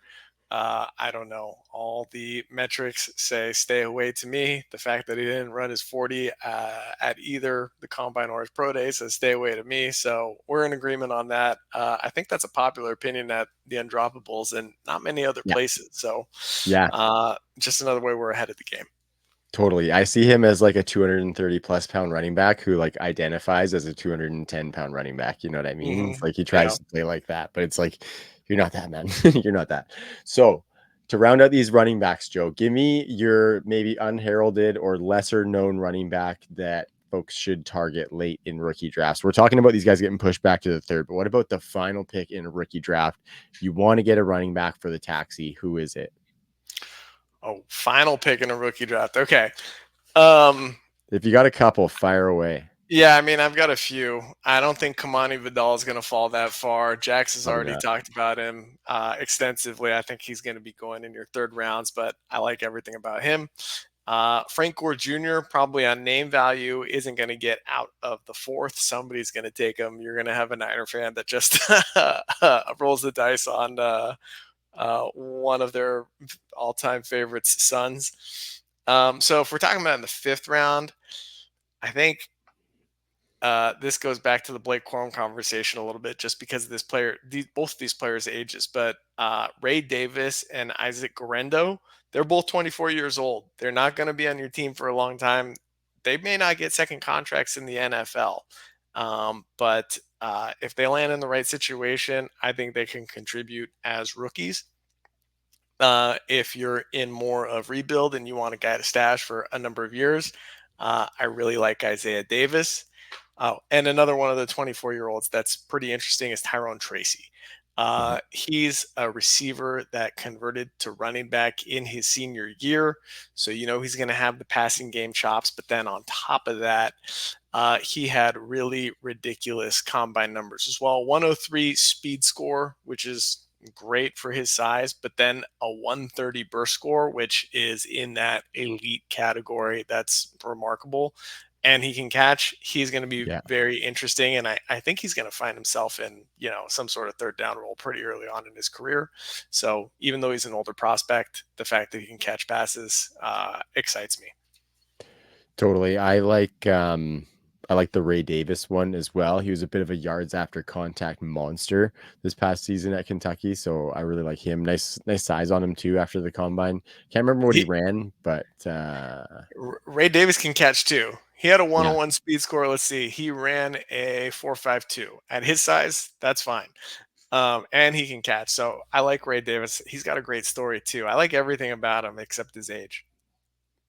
I don't know. All the metrics say stay away to me. The fact that he didn't run his 40 at either the combine or his pro day says stay away to me. So we're in agreement on that. I think that's a popular opinion at the Undroppables and not many other Yeah, places. So yeah. just another way we're ahead of the game. Totally. I see him as like a 230 plus pound running back who like identifies as a 210-pound running back. You know what I mean? Hmm. It's like he Yeah. tries to play like that, but it's like, you're not that, man. You're not that. So To round out these running backs, Joe, give me your maybe unheralded or lesser known running back that folks should target late in rookie drafts. We're talking about these guys getting pushed back to the third, but what about the final pick in a rookie draft? You want to get a running back for the taxi. Who is it? Oh, final pick in a rookie draft. Okay. Um, If you got a couple, fire away. yeah, I mean, I've got a few. I don't think Kamani Vidal is going to fall that far. Jax has Probably already not. talked about him extensively. I think he's going to be going in your third rounds, but I like everything about him. Frank Gore Jr. probably on name value isn't going to get out of the fourth. Somebody's going to take him. You're going to have a Niner fan that just rolls the dice on one of their all-time favorites' sons. So if we're talking about in the fifth round, I think this goes back to the Blake Corum conversation a little bit, just because of this player, both of these players' ages. But Ray Davis and Isaac Guerrero, they're both 24 years old. They're not going to be on your team for a long time. They may not get second contracts in the NFL, but if they land in the right situation, I think they can contribute as rookies. If you're in more of rebuild and you want a guy to stash for a number of years, I really like Isaiah Davis. Oh, and another one of the 24-year-olds that's pretty interesting is Tyrone Tracy. Mhm. He's a receiver that converted to running back in his senior year. So, he's going to have the passing game chops. But then on top of that, he had really ridiculous combine numbers as well. 103 speed score, which is great for his size, but then a 130 burst score, which is in that elite category. That's remarkable. And he can catch. He's going to be Yeah. very interesting. And I think he's going to find himself in, some sort of third down role pretty early on in his career. So even though he's an older prospect, the fact that he can catch passes excites me. Totally. I like the Ray Davis one as well. He was a bit of a yards after contact monster this past season at Kentucky, so I really like him. Nice size on him too after the combine. Can't remember what he He, ran, but Ray Davis can catch too. He had a yeah. 101 speed score. Let's see. He ran a 4.52. At his size, that's fine. And he can catch. So I like Ray Davis. He's got a great story too. I like everything about him except his age.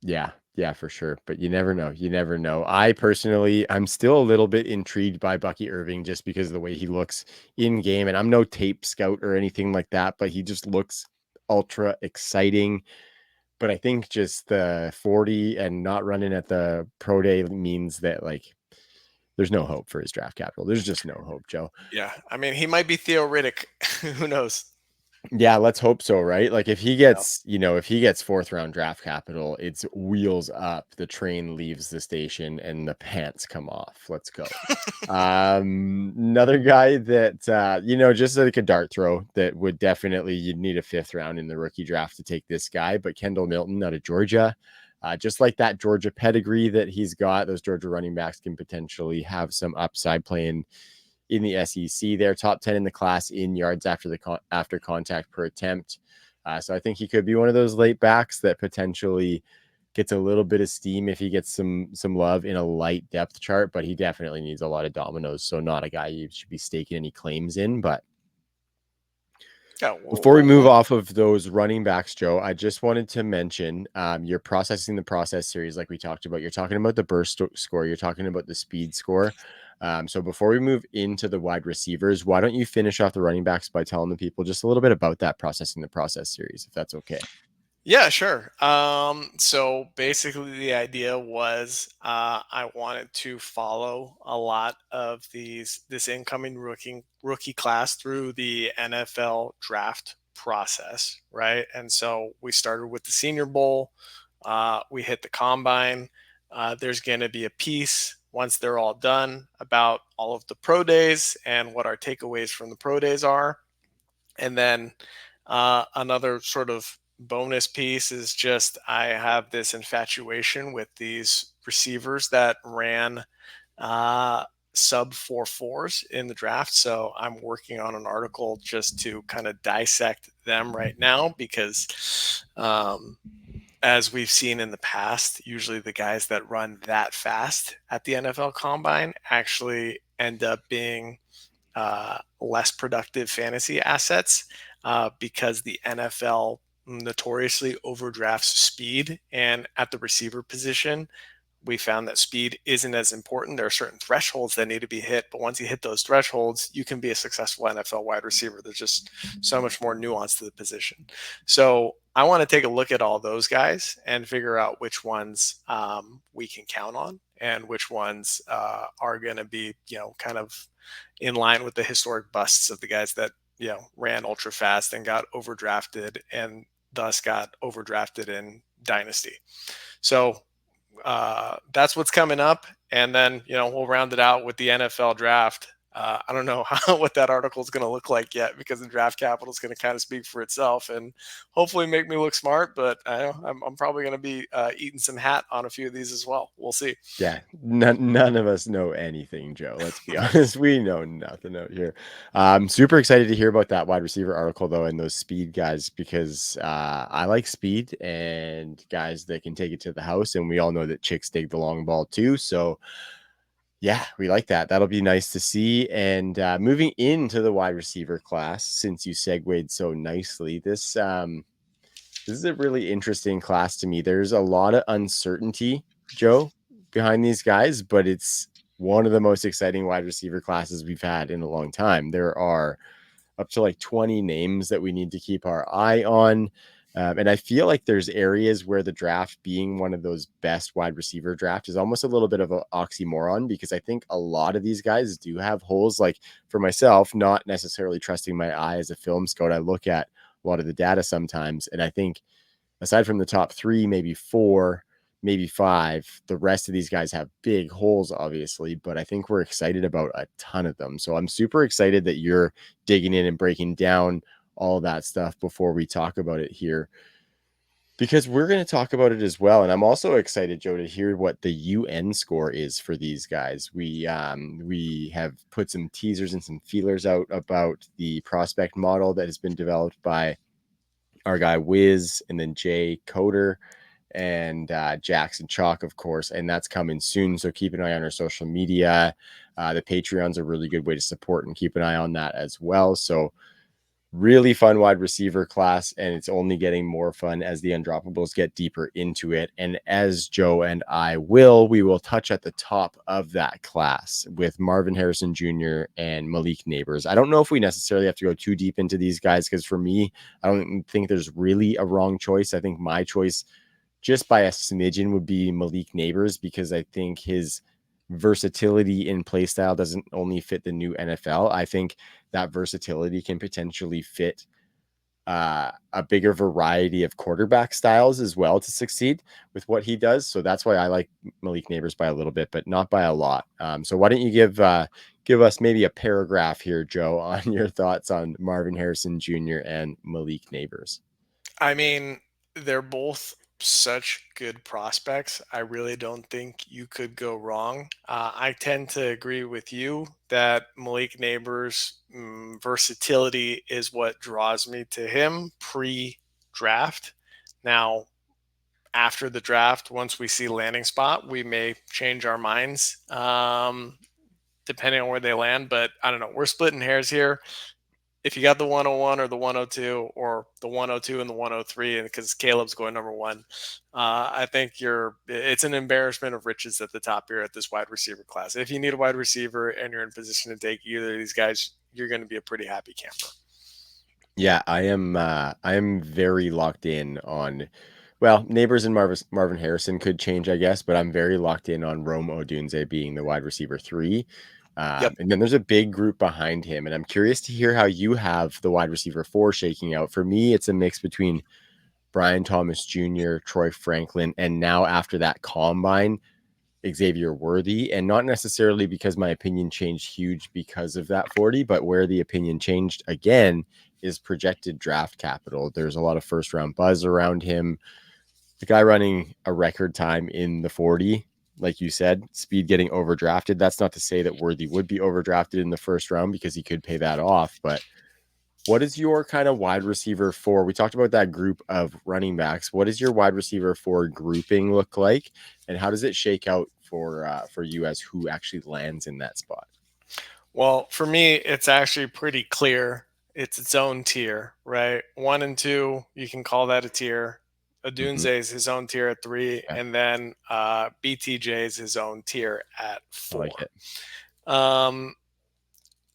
Yeah, for sure. But you never know. You never know. I personally, I'm still a little bit intrigued by Bucky Irving just because of the way he looks in game. And I'm no tape scout or anything like that, but he just looks ultra exciting. But I think just the 40 and not running at the pro day means that there's no hope for his draft capital. There's just no hope, Joe. Yeah. I mean, he might be Theo Riddick. Who knows? Yeah, let's hope so, right? Like if he Yeah. gets, if he gets fourth round draft capital, it's wheels up, the train leaves the station and the pants come off. Let's go. Another guy that just like a dart throw that would definitely you'd need a fifth round in the rookie draft to take this guy, but Kendall Milton out of Georgia. Just like that Georgia pedigree that he's got, those Georgia running backs can potentially have some upside playing in the SEC. They're top 10 in the class in yards after contact per attempt. So I think he could be one of those late backs that potentially gets a little bit of steam if he gets some love in a light depth chart, but he definitely needs a lot of dominoes. So not a guy you should be staking any claims in. But Yeah. before we move off of those running backs, Joe, I just wanted to mention you're processing the process series like we talked about. You're talking about the burst score. You're talking about the speed score. So before we move into the wide receivers, why don't you finish off the running backs by telling the people just a little bit about that processing the process series, if that's okay. Yeah, sure. So basically, the idea was I wanted to follow a lot of this incoming rookie class through the NFL draft process, right? And so we started with the Senior Bowl. We hit the combine. There's going to be a piece once they're all done about all of the pro days and what our takeaways from the pro days are, and then another sort of bonus piece is just I have this infatuation with these receivers that ran sub 4.4s in the draft. So I'm working on an article just to kind of dissect them right now because, as we've seen in the past, usually the guys that run that fast at the NFL combine actually end up being less productive fantasy assets because the NFL notoriously overdrafts speed. And at the receiver position, we found that speed isn't as important. There are certain thresholds that need to be hit, but once you hit those thresholds, you can be a successful NFL wide receiver. There's just so much more nuance to the position. So I want to take a look at all those guys and figure out which ones we can count on and which ones are going to be, kind of in line with the historic busts of the guys that, ran ultra fast and got overdrafted and thus got overdrafted in Dynasty. So that's what's coming up. And then, we'll round it out with the NFL draft. I don't know what that article is going to look like yet because the draft capital is going to kind of speak for itself and hopefully make me look smart. But I'm probably going to be eating some hat on a few of these as well. We'll see. Yeah, none of us know anything, Joe. Let's be honest. We know nothing out here. I'm super excited to hear about that wide receiver article, though, and those speed guys because I like speed and guys that can take it to the house. And we all know that chicks dig the long ball, too. So, yeah, we like that. That'll be nice to see. And moving into the wide receiver class, since you segued so nicely, this is a really interesting class to me. There's a lot of uncertainty, Joe, behind these guys, but it's one of the most exciting wide receiver classes we've had in a long time. There are up to like 20 names that we need to keep our eye on. And I feel like there's areas where the draft being one of those best wide receiver drafts is almost a little bit of an oxymoron because I think a lot of these guys do have holes. Like for myself, not necessarily trusting my eye as a film scout, I look at a lot of the data sometimes. And I think aside from the top three, maybe four, maybe five, the rest of these guys have big holes, obviously, but I think we're excited about a ton of them. So I'm super excited that you're digging in and breaking down all that stuff before we talk about it here because we're going to talk about it as well. And I'm also excited, Joe, to hear what the UN score is for these guys. We have put some teasers and some feelers out about the prospect model that has been developed by our guy Wiz and then Jay Coder and Jackson Chalk, of course, and that's coming soon. So keep an eye on our social media. The Patreon's a really good way to support and keep an eye on that as well. So really fun wide receiver class, and it's only getting more fun as the Undroppables get deeper into it. And as Joe and we will touch at the top of that class with Marvin Harrison Jr. and Malik Neighbors. I don't know if we necessarily have to go too deep into these guys because for me, I don't think there's really a wrong choice. I think my choice just by a smidgen would be Malik Neighbors because I think his versatility in play style doesn't only fit the new NFL. I think that versatility can potentially fit a bigger variety of quarterback styles as well to succeed with what he does. So that's why I like Malik Neighbors by a little bit, but not by a lot. So why don't you give us maybe a paragraph here, Joe, on your thoughts on Marvin Harrison Jr. and Malik Neighbors? I mean, they're both such good prospects. I really don't think you could go wrong. I tend to agree with you that Malik Neighbors' versatility is what draws me to him pre draft. Now, after the draft, once we see landing spot, we may change our minds depending on where they land. But I don't know. We're splitting hairs here. If you got the 101 or the 102 or the 102 and the 103, and because Caleb's going number one, I think it's an embarrassment of riches at the top here at this wide receiver class. If you need a wide receiver and you're in position to take either of these guys, you're going to be a pretty happy camper. Yeah, I am. I am very locked in on. Well, Neighbors and Marvin Harrison could change, I guess, but I'm very locked in on Rome Odunze being the wide receiver three. Yep. And then there's a big group behind him, and I'm curious to hear how you have the wide receiver four shaking out. For me, it's a mix between Brian Thomas Jr., Troy Franklin, and now after that combine, Xavier Worthy, and not necessarily because my opinion changed huge because of that 40, but where the opinion changed again is projected draft capital. There's a lot of first round buzz around him. The guy running a record time in the 40, like you said, speed getting overdrafted. That's not to say that Worthy would be overdrafted in the first round because he could pay that off, but what is your kind of wide receiver for? We talked about that group of running backs. What does your wide receiver for grouping look like, and how does it shake out for you as who actually lands in that spot? Well, for me, it's actually pretty clear. it's its own tier, right? One and two, you can call that a tier. Hmm. Adunze is his own tier at three, Yeah, and then BTJ is his own tier at I like four. it. Um,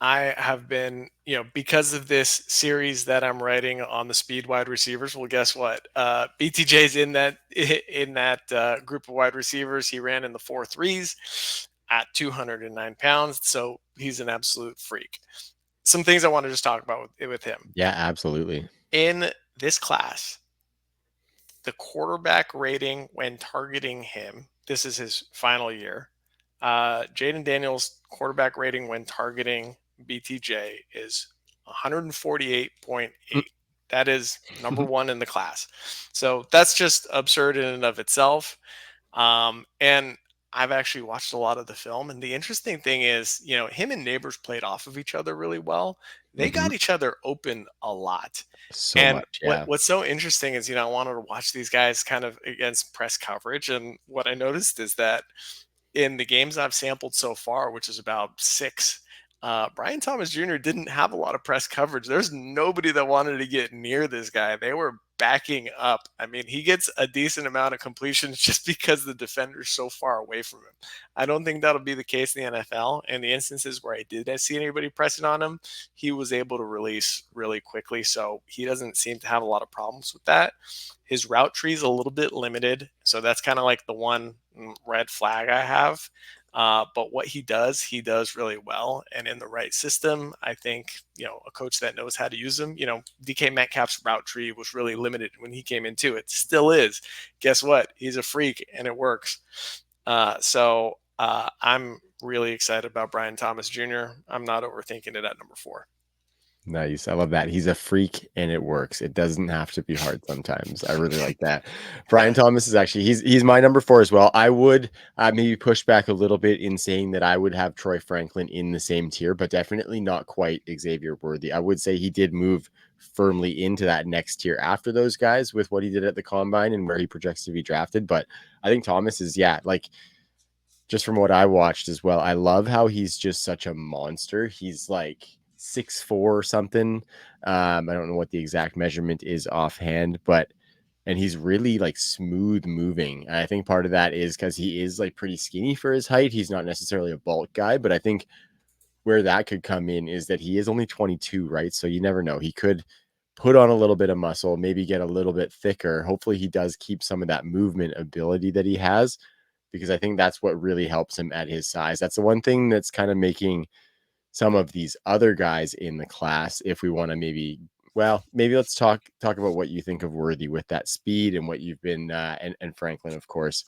I have been, because of this series that I'm writing on the speed wide receivers. Well, guess what? BTJ's in that group of wide receivers. He ran in the 4.3s at 209 pounds, so he's an absolute freak. Some things I want to just talk about with him Yeah, absolutely. in this class. The quarterback rating when targeting him. This is his final year. Jaden Daniels' quarterback rating when targeting BTJ is Mm. 148.8. That is number one in the class. So that's just absurd in and of itself. And I've actually watched a lot of the film. And the interesting thing is, him and Neighbors played off of each other really well. They Hmm. got each other open a lot. So And much, what yeah. what's so interesting is, I wanted to watch these guys kind of against press coverage. And what I noticed is that in the games I've sampled so far, which is about six, Brian Thomas Jr. didn't have a lot of press coverage. There's nobody that wanted to get near this guy. They were backing up. I mean, he gets a decent amount of completions just because the defender's so far away from him. I don't think that'll be the case in the NFL. In the instances where I did see anybody pressing on him, he was able to release really quickly. So he doesn't seem to have a lot of problems with that. His route tree is a little bit limited. So that's kind of like the one red flag I have. But what he does really well. And in the right system, I think, a coach that knows how to use him, DK Metcalf's route tree was really limited when he came into it. Still is. Guess what? He's a freak and it works. I'm really excited about Brian Thomas Jr. I'm not overthinking it at number four. Nice. I love that. He's a freak and it works. It doesn't have to be hard sometimes. I really like that. Brian Yeah. Thomas is actually he's my number four as well. I would maybe push back a little bit in saying that I would have Troy Franklin in the same tier, but definitely not quite Xavier Worthy. I would say he did move firmly into that next tier after those guys with what he did at the combine and where he projects to be drafted. But I think Thomas is, yeah, like just from what I watched as well, I love how he's just such a monster. He's like 6'4" or something. I don't know what the exact measurement is offhand, but and he's really like smooth moving. And I think part of that is because he is like pretty skinny for his height. He's not necessarily a bulk guy, but I think where that could come in is that he is only 22, right? So you never know. He could put on a little bit of muscle, maybe get a little bit thicker. Hopefully, he does keep some of that movement ability that he has, because I think that's what really helps him at his size. That's the one thing that's kind of making some of these other guys in the class, if we want to maybe let's talk about what you think of Worthy with that speed and what you've been and Franklin, of course,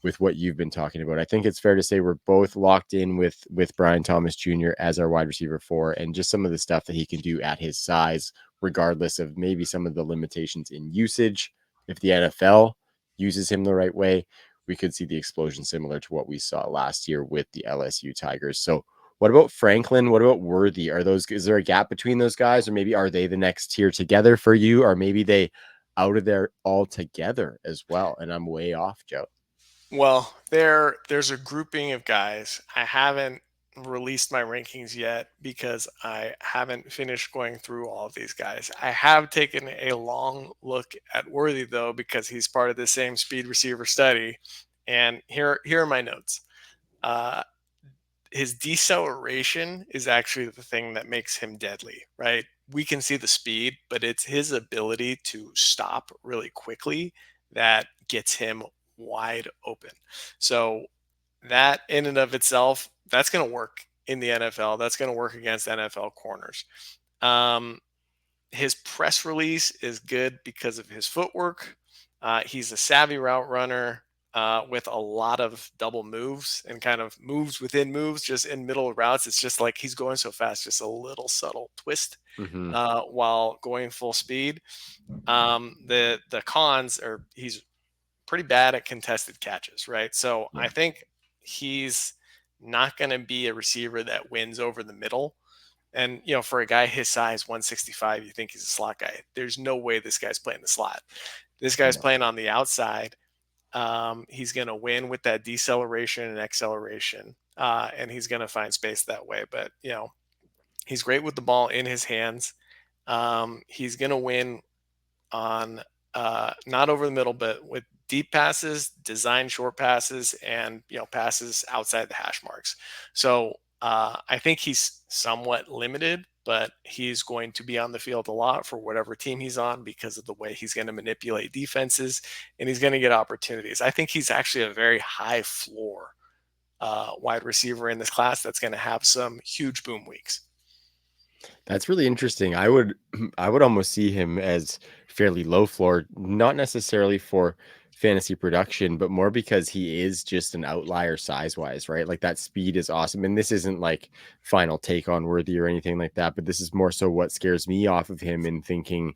with what you've been talking about. I think it's fair to say we're both locked in with Brian Thomas Jr. as our wide receiver four, and just some of the stuff that he can do at his size, regardless of maybe some of the limitations in usage. If the NFL uses him the right way, we could see the explosion similar to what we saw last year with the LSU Tigers. So what about Franklin? What about Worthy? Is there a gap between those guys, or maybe are they the next tier together for you, or maybe they out of there altogether as well? And I'm way off, Joe. Well, there's a grouping of guys. I haven't released my rankings yet because I haven't finished going through all of these guys. I have taken a long look at Worthy though because he's part of the same speed receiver study. And here are my notes. Uh, his deceleration is actually the thing that makes him deadly, right? We can see the speed, but it's his ability to stop really quickly that gets him wide open. So that in and of itself, that's going to work in the NFL. That's going to work against NFL corners. Um, his press release is good because of his footwork. He's a savvy route runner with a lot of double moves and kind of moves within moves, just in middle routes. It's just like he's going so fast, just a little subtle twist Mm-hmm. while going full speed. The cons are he's pretty bad at contested catches, right? So I Yeah. think he's not going to be a receiver that wins over the middle. And for a guy his size, 165, you think he's a slot guy. There's no way this guy's playing the slot. This guy's No. playing on the outside. He's going to win with that deceleration and acceleration, and he's going to find space that way. But he's great with the ball in his hands. He's going to win on not over the middle, but with deep passes, design short passes, and passes outside the hash marks. So I think he's somewhat limited, but he's going to be on the field a lot for whatever team he's on because of the way he's going to manipulate defenses, and he's going to get opportunities. I think he's actually a very high floor wide receiver in this class that's going to have some huge boom weeks. That's really interesting. I would almost see him as fairly low floor, not necessarily for fantasy production, but more because he is just an outlier size wise, right? Like that speed is awesome. And this isn't like final take on worthy or anything like that, but this is more so what scares me off of him in thinking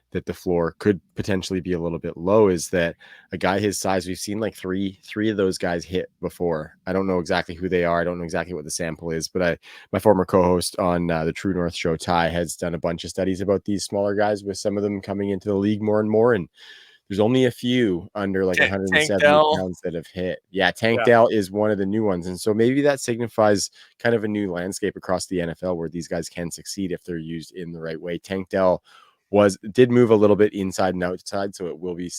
that the floor could potentially be a little bit low is that a guy his size, we've seen like three of those guys hit before. I don't know exactly who they are. I don't know exactly what the sample is, but my former co-host on the True North show, Ty, has done a bunch of studies about these smaller guys, with some of them coming into the league more and more. And there's only a few under like Tank 170 Dell, pounds that have hit. Yeah, Tank yeah, Dell is one of the new ones. And so maybe that signifies kind of a new landscape across the NFL where these guys can succeed if they're used in the right way. Tank Dell did move a little bit inside and outside, so it will be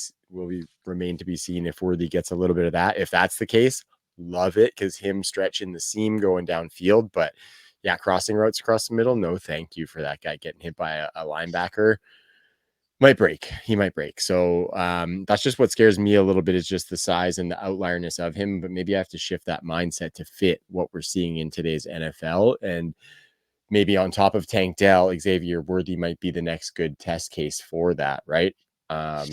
remain to be seen if Worthy gets a little bit of that. If that's the case, love it, because him stretching the seam going downfield. But yeah, crossing routes across the middle, no thank you for that guy getting hit by a linebacker. He might break. So that's just what scares me a little bit, is just the size and the outlierness of him. But maybe I have to shift that mindset to fit what we're seeing in today's NFL. And maybe on top of Tank Dell, Xavier Worthy might be the next good test case for that, right?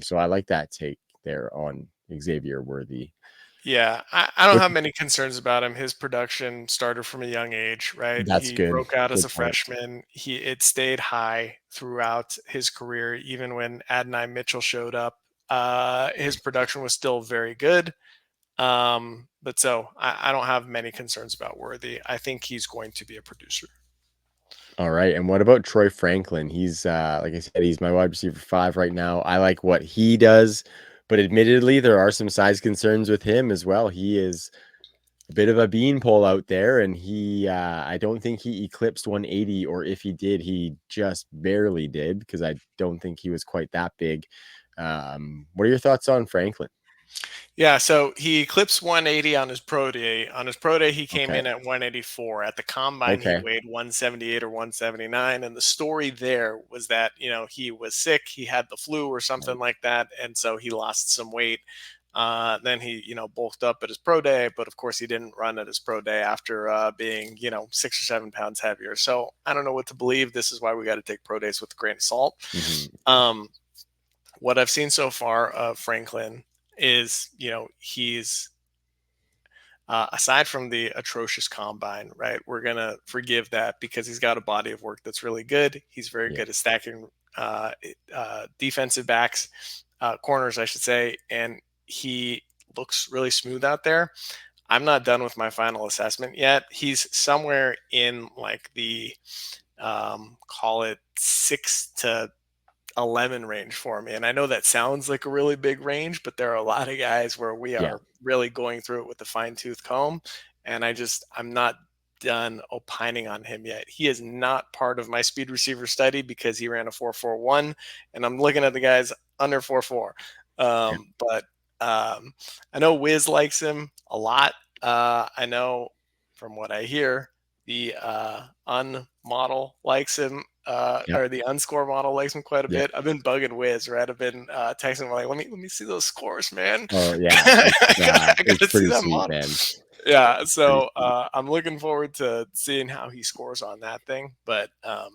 So I like that take there on Xavier Worthy. yeah. I don't What, have many concerns about him. His production started from a young age, right? that's He good. broke out as Good a point. freshman. It stayed high throughout his career, even when Adonai Mitchell showed up. His production was still very good. But so I don't have many concerns about Worthy. I think he's going to be a producer. All right. And what about Troy Franklin? He's like I said, he's my wide receiver 5 right now. I like what he does, but admittedly, there are some size concerns with him as well. He is a bit of a beanpole out there, and I don't think he eclipsed 180, or if he did, he just barely did, because I don't think he was quite that big. What are your thoughts on Franklin? Yeah, so he eclipsed 180 on his pro day. On his pro day, he came Okay. in at 184. At the combine, he Okay. weighed 178 or 179. And the story there was that, he was sick, he had the flu or something Right. like that. And so he lost some weight. Then he, bulked up at his pro day, but of course he didn't run at his pro day after being, 6 or 7 pounds heavier. So I don't know what to believe. This is why we got to take pro days with a grain of salt. Mhm. Um, what I've seen so far of Franklin is, he's aside from the atrocious combine, right? We're gonna forgive that because he's got a body of work that's really good. He's very Yeah. good at stacking defensive backs, corners, I should say, and he looks really smooth out there. I'm not done with my final assessment yet. He's somewhere in like the call it 6 to 11 range for me. And I know that sounds like a really big range, but there are a lot of guys where we Yeah. are really going through it with a fine tooth comb. And I'm not done opining on him yet. He is not part of my speed receiver study because he ran a 4.41, and I'm looking at the guys under 4.4. Yeah. But I know Wiz likes him a lot. I know from what I hear, the unmodel likes him, Yep. or the unscore model likes him quite a Yep. bit. I've been bugging Wiz, right? I've been texting him like, let me see those scores, man. Oh yeah. I It's gotta see pretty that sweet, model. man. Yeah, Pretty so sweet. I'm looking forward to seeing how he scores on that thing. But I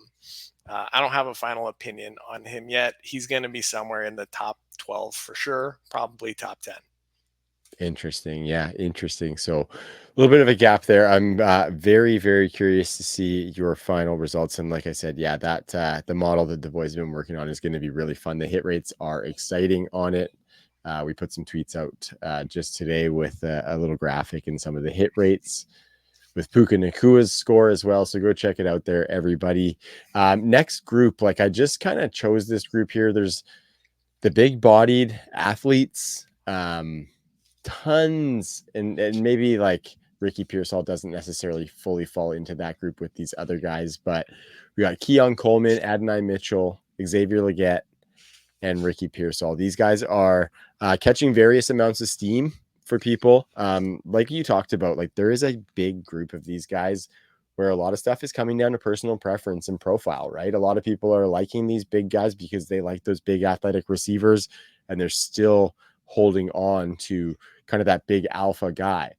don't have a final opinion on him yet. He's going to be somewhere in the top 12 for sure, probably top 10. Interesting. Yeah, interesting. So a little bit of a gap there. I'm very, very curious to see your final results. And like I said, yeah, that the model that the boys have been working on is going to be really fun. The hit rates are exciting on it. We put some tweets out just today with a little graphic and some of the hit rates with Puka Nakua's score as well. So go check it out there, everybody. Next group, like I just kind of chose this group here. There's the big bodied athletes. Tons and maybe like Ricky Pearsall doesn't necessarily fully fall into that group with these other guys, but we got Keon Coleman, Adonai Mitchell, Xavier Leggett, and Ricky Pearsall. These guys are catching various amounts of steam for people. Like you talked about, like there is a big group of these guys where a lot of stuff is coming down to personal preference and profile, right? A lot of people are liking these big guys because they like those big athletic receivers, and they're still holding on to kind of that big alpha guy.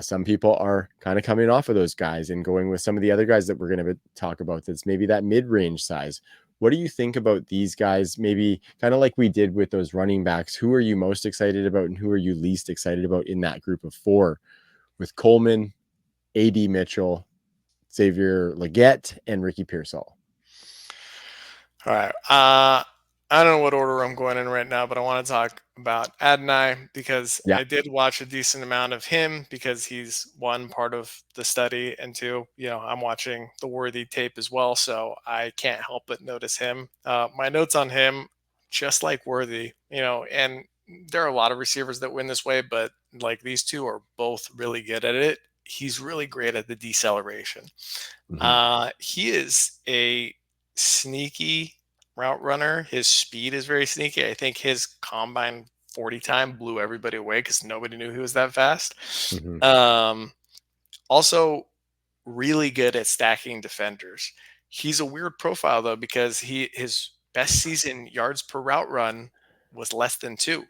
Some people are kind of coming off of those guys and going with some of the other guys that we're going to talk about. That's maybe that mid-range size. What do you think about these guys? Maybe kind of like we did with those running backs. Who are you most excited about and who are you least excited about in that group of four with Coleman, A.D. Mitchell, Xavier Leggett, and Ricky Pearsall? All right. I don't know what order I'm going in right now, but I want to talk about Adonai because Yeah. I did watch a decent amount of him because he's one part of the study, and two, I'm watching the Worthy tape as well, so I can't help but notice him. My notes on him, just like Worthy, and there are a lot of receivers that win this way, but like these two are both really good at it. He's really great at the deceleration. Mm-hmm. He is a sneaky route runner. His speed is very sneaky. I think his combine 40 time blew everybody away because nobody knew he was that fast. Mm-hmm. Um, Also, really good at stacking defenders. He's a weird profile though because his best season yards per route run was less than 2.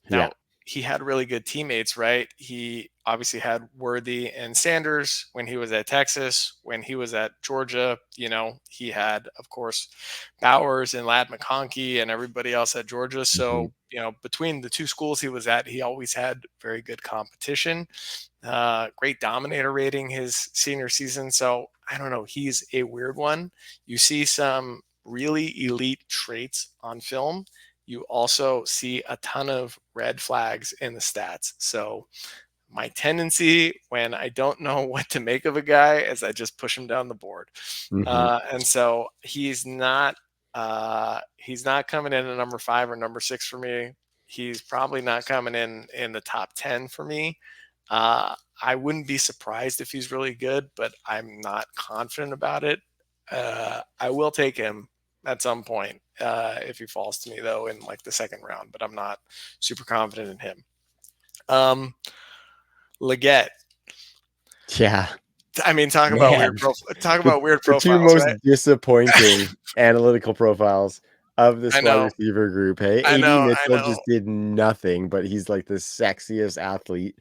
Yeah. Now, he had really good teammates, right? He obviously had Worthy and Sanders when he was at Texas. When he was at Georgia, he had, of course, Bowers and Lad McConkey and everybody else at Georgia. Mm-hmm. So, between the two schools he was at, he always had very good competition. Great dominator rating his senior season. So I don't know. He's a weird one. You see some really elite traits on film. You also see a ton of red flags in the stats. So my tendency when I don't know what to make of a guy is I just push him down the board. Mm-hmm. And so he's not coming in at number 5 or number 6 for me. He's probably not coming in the top 10 for me. I wouldn't be surprised if he's really good, but I'm not confident about it. I will take him at some point if he falls to me, though, in like the second round, but I'm not super confident in him. Leggett. Yeah. I mean, talk about Man. weird The two profiles, most right? disappointing analytical profiles of this I wide know, receiver group. Hey, I AD know, I Mitchell know. just did nothing, but he's like the sexiest athlete.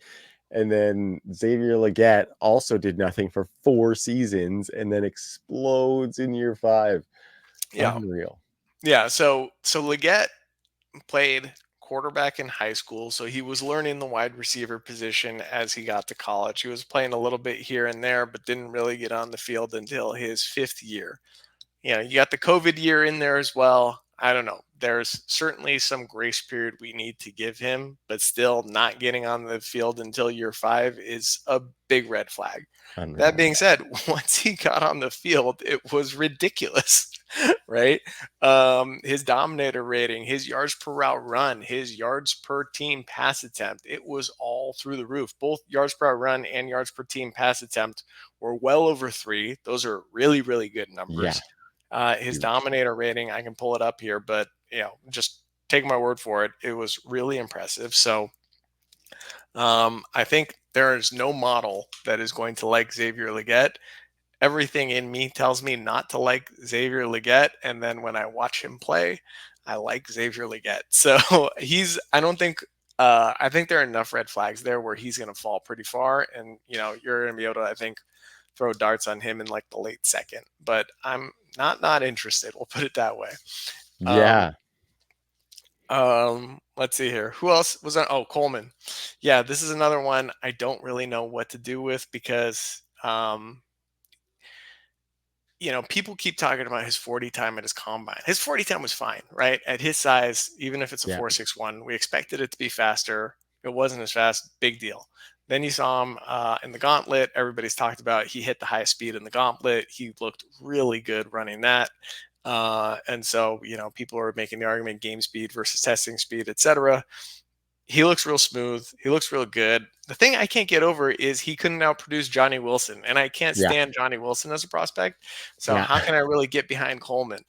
And then Xavier Leggett also did nothing for 4 seasons and then explodes in year 5. Yeah, Unreal. yeah. So Leggett played quarterback in high school, so he was learning the wide receiver position as he got to college. He was playing a little bit here and there, but didn't really get on the field until his 5th year. You got the COVID year in there as well. I don't know. There's certainly some grace period we need to give him, but still not getting on the field until year 5 is a big red flag. That Unreal. being said, once he got on the field, it was ridiculous, right? His dominator rating, his yards per route run, his yards per team pass attempt, it was all through the roof. Both yards per route run and yards per team pass attempt were well over 3. Those are really, really good Yeah. numbers. His Huge. dominator rating, I can pull it up here, but just take my word for it. It was really impressive. So I think there is no model that is going to like Xavier Leggett. Everything in me tells me not to like Xavier Leggett, and then when I watch him play, I like Xavier Leggett. So I don't think. I think there are enough red flags there where he's going to fall pretty far, and you're going to be able to, I think, throw darts on him in like the late second. But I'm not interested. We'll put it that way. Um, Yeah. let's see here. Who else was on? Oh, Coleman. Yeah, this is another one I don't really know what to do with because people keep talking about his 40 time at his combine. His 40 time was fine, right? At his size, even if it's a Yeah. 4.61, we expected it to be faster. It wasn't as fast. Big deal. Then you saw him in the gauntlet. Everybody's talked about he hit the highest speed in the gauntlet. He looked really good running that. And so, people are making the argument game speed versus testing speed, etc. He looks real smooth. He looks real good. The thing I can't get over is he couldn't outproduce Johnny Wilson, and I can't Yeah. stand Johnny Wilson as a prospect. So Yeah. how can I really get behind Coleman?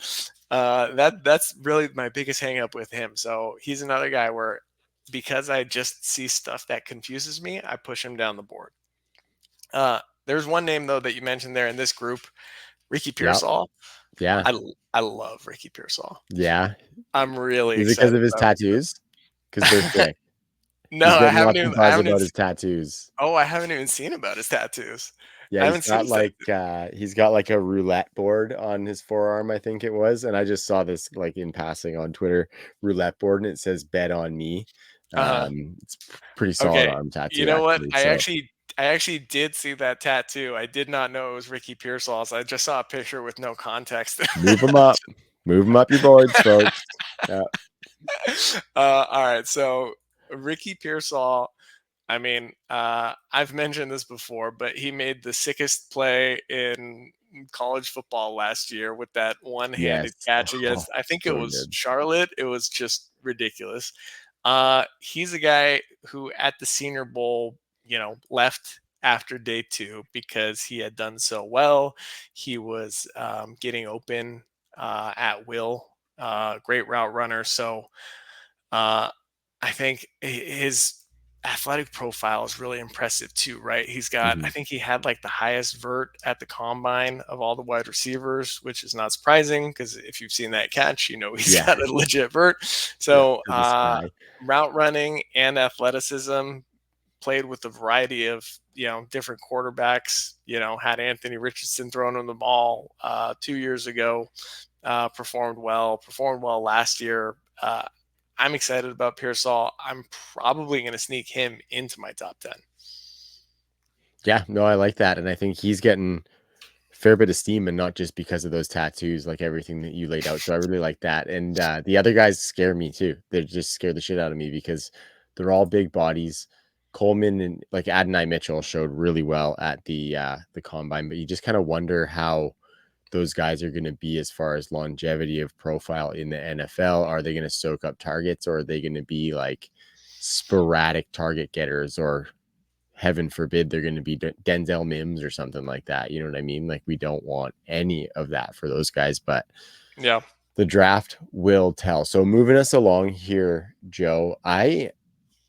That's really my biggest hang up with him. So he's another guy where because I just see stuff that confuses me, I push him down the board. There's one name though that you mentioned there in this group, Ricky Yep. Pearsall. Yeah. I love Ricky Pearsall. Yeah. I'm really Is it because excited of his about tattoos? Because they're him. sick. No, He's getting lots of I buzz haven't even about his tattoos. oh, I haven't even seen about his tattoos. Yeah, I haven't seen his tattoos. he's got like a roulette board on his forearm, I think it was, and I just saw this like in passing on Twitter, roulette board, and it says "Bet on me." Uh-huh. It's pretty solid Okay. arm You tattoo, know what? actually. So I actually did see that tattoo. I did not know it was Ricky Pearsall's. I just saw a picture with no context. move them up your boards, folks. Yeah. All right. So Ricky Pearsall, I mean, I've mentioned this before, but he made the sickest play in college football last year with that one-handed Yes. catch Oh, against, I think it so was good. Charlotte. It was just ridiculous. He's a guy who at the Senior Bowl, left after day two because he had done so well. He was getting open at will. Great route runner. So uh, I think his athletic profile is really impressive too, right? I Mhm. think he had like the highest vert at the combine of all the wide receivers, which is not surprising because if you've seen that catch, he's Yeah. got a legit vert. Yeah. So, To the sky. route running and athleticism, played with a variety of different quarterbacks. Had Anthony Richardson throwing him the ball 2 years ago. Performed well last year. I'm excited about Pearsall. I'm probably going to sneak him into my top 10. Yeah, no, I like that, and I think he's getting fair bit of steam, and not just because of those tattoos, like everything that you laid out. So I really like that. And the other guys scare me too. They just scare the shit out of me because they're all big bodies. Coleman and like Adonai Mitchell showed really well at the combine, but you just kind of wonder how those guys are going to be as far as longevity of profile in the NFL. Are they going to soak up targets, or are they going to be like sporadic target getters, or heaven forbid they're going to be Denzel Mims or something like that. You know what I mean? Like we don't want any of that for those guys, but Yeah. the draft will tell. So moving us along here, Joe, I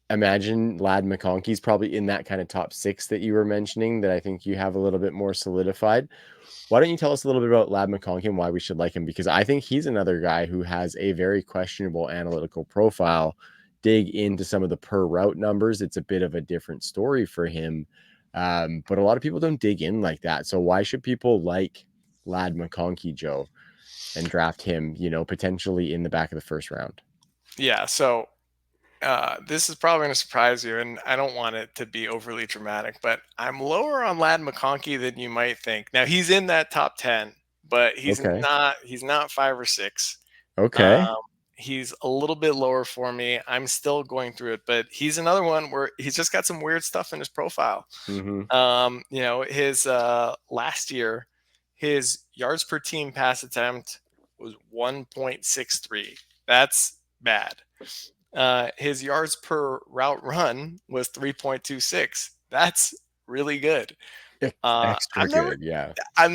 imagine Lad McConkey's probably in that kind of top 6 that you were mentioning that I think you have a little bit more solidified. Why don't you tell us a little bit about Lad McConkey and why we should like him? Because I think he's another guy who has a very questionable analytical profile. Dig into some of the per route numbers. It's a bit of a different story for him. But a lot of people don't dig in like that. So why should people like Lad McConkey, Joe, and draft him, potentially in the back of the first round? Yeah. So this is probably going to surprise you, and I don't want it to be overly dramatic, but I'm lower on Lad McConkey than you might think. Now he's in that top 10, but Okay. he's not 5 or 6. Okay. Um, he's a little bit lower for me. I'm still going through it, but he's another one where he's just got some weird stuff in his profile. Mm-hmm. His last year, his yards per team pass attempt was 1.63. That's bad. His yards per route run was 3.26. That's really good. Uh, Extra I've never, good. Yeah. I've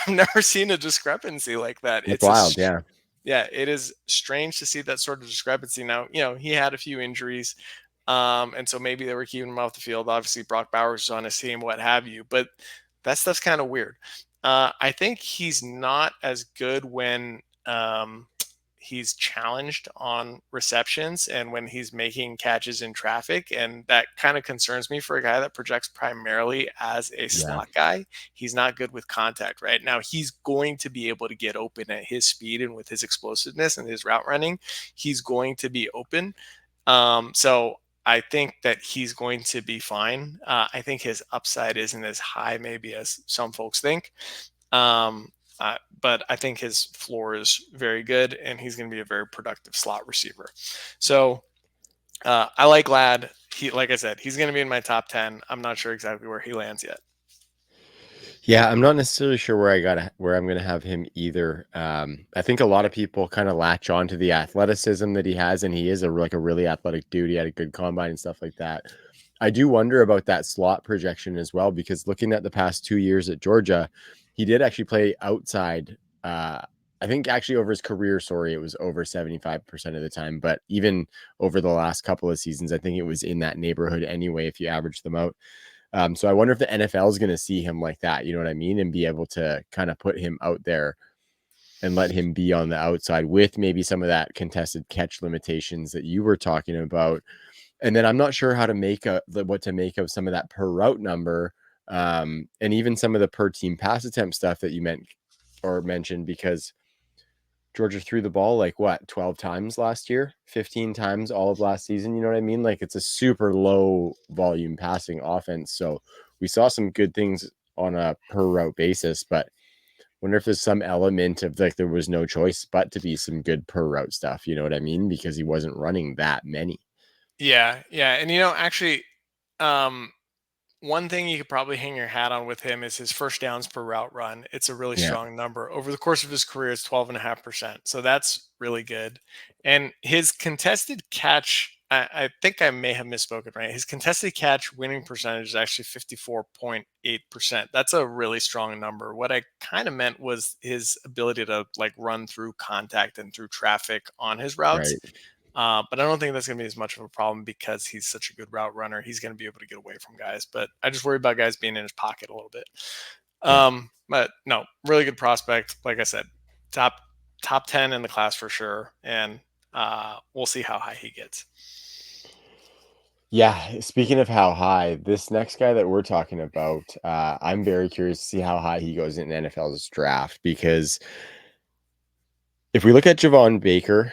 never seen a discrepancy like that. That's wild. Yeah. Yeah, it is strange to see that sort of discrepancy. Now, he had a few injuries, and so maybe they were keeping him off the field. Obviously, Brock Bowers was on his team, what have you. But that stuff's kind of weird. I think he's not as good when he's challenged on receptions and when he's making catches in traffic. And that kind of concerns me for a guy that projects primarily as a Yeah. slot guy. He's not good with contact right now. He's going to be able to get open at his speed and with his explosiveness and his route running. He's going to be open. So I think that he's going to be fine. I think his upside isn't as high, maybe as some folks think. Um, but I think his floor is very good, and he's going to be a very productive slot receiver. So I like Lad. Like I said, he's going to be in my top 10. I'm not sure exactly where he lands yet. Yeah, I'm not necessarily sure where I'm gonna have him either. I think a lot of people kind of latch on to the athleticism that he has, and he is like a really athletic dude. He had a good combine and stuff like that. I do wonder about that slot projection as well, because looking at the past 2 years at Georgia, he did actually play outside. I think actually over his career, sorry, it was over 75% of the time, but even over the last couple of seasons, I think it was in that neighborhood anyway, if you average them out. So I wonder if the NFL is going to see him like that, you know what I mean, and be able to kind of put him out there and let him be on the outside with maybe some of that contested catch limitations that you were talking about. And then I'm not sure how to what to make of some of that per route number, and even some of the per team pass attempt stuff that you mentioned, because Georgia threw the ball like what, 12 times last year, 15 times all of last season. You know what I mean? Like it's a super low volume passing offense. So we saw some good things on a per route basis, but wonder if there's some element of like there was no choice but to be some good per route stuff. You know what I mean? Because he wasn't running that many. Yeah, yeah, and actually, um, one thing you could probably hang your hat on with him is his first downs per route run. It's a really Yeah. strong number. Over the course of his career, it's 12.5%. So that's really good. And his contested catch, I think I may have misspoken, right? His contested catch winning percentage is actually 54.8%. That's a really strong number. What I kind of meant was his ability to like run through contact and through traffic on his routes. Right. But I don't think that's going to be as much of a problem because he's such a good route runner. He's going to be able to get away from guys. But I just worry about guys being in his pocket a little bit. Yeah. But no, really good prospect. Like I said, top top 10 in the class for sure. And we'll see how high he gets. Yeah, speaking of how high, this next guy that we're talking about, I'm very curious to see how high he goes in the NFL's draft, because if we look at Javon Baker,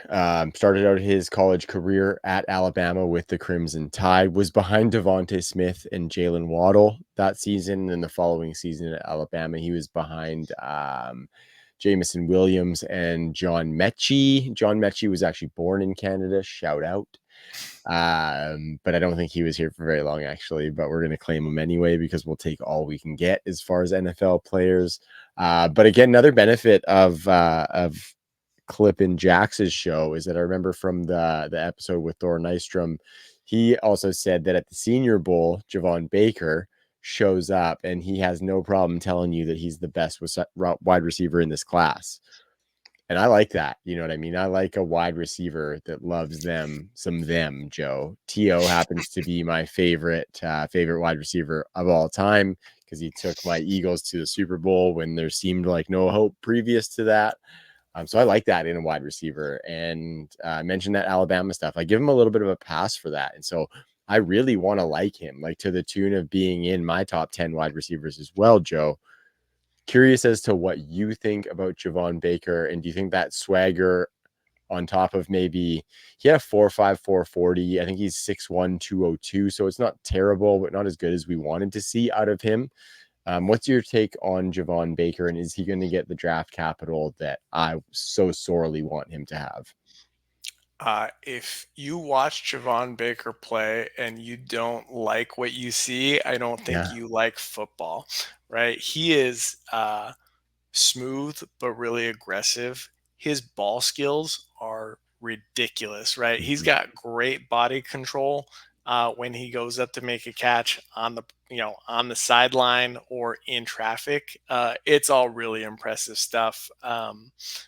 started out his college career at Alabama with the Crimson Tide, was behind Devontae Smith and Jalen Waddle that season. And the following season at Alabama, he was behind Jamison Williams and John Mechie. John Mechie was actually born in Canada. Shout out. But I don't think he was here for very long, actually. But we're going to claim him anyway because we'll take all we can get as far as NFL players. But again, another benefit of clip in Jax's show is that I remember from the episode with Thor Nystrom, he also said that at the Senior Bowl, Javon Baker shows up and he has no problem telling you that he's the best wide receiver in this class. And I like that. You know what I mean? I like a wide receiver that loves them, Joe. T.O. happens to be my favorite wide receiver of all time because he took my Eagles to the Super Bowl when there seemed like no hope previous to that. So I like that in a wide receiver. And I mentioned that Alabama stuff. I give him a little bit of a pass for that. And so I really want to like him, like to the tune of being in my top 10 wide receivers as well, Joe. Curious as to what you think about Javon Baker. And do you think that swagger on top of maybe he had a 4.5, 440? I think he's 6'1, 202. So it's not terrible, but not as good as we wanted to see out of him. What's your take on Javon Baker, and is he going to get the draft capital that I so sorely want him to have? If you watch Javon Baker play and you don't like what you see, I don't think Yeah. you like football, right? He is smooth but really aggressive. His ball skills are ridiculous, right? He's Mhm. got great body control when he goes up to make a catch on the on the sideline or in traffic. It's all really impressive stuff.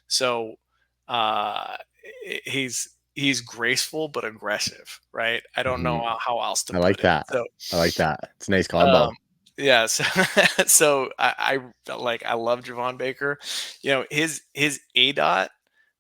So uh, he's graceful but aggressive, right? I don't know Mhm. how else to I like put it. that. So I like that. It's a nice um, combo. yeah, so, so I love Javon Baker. His A dot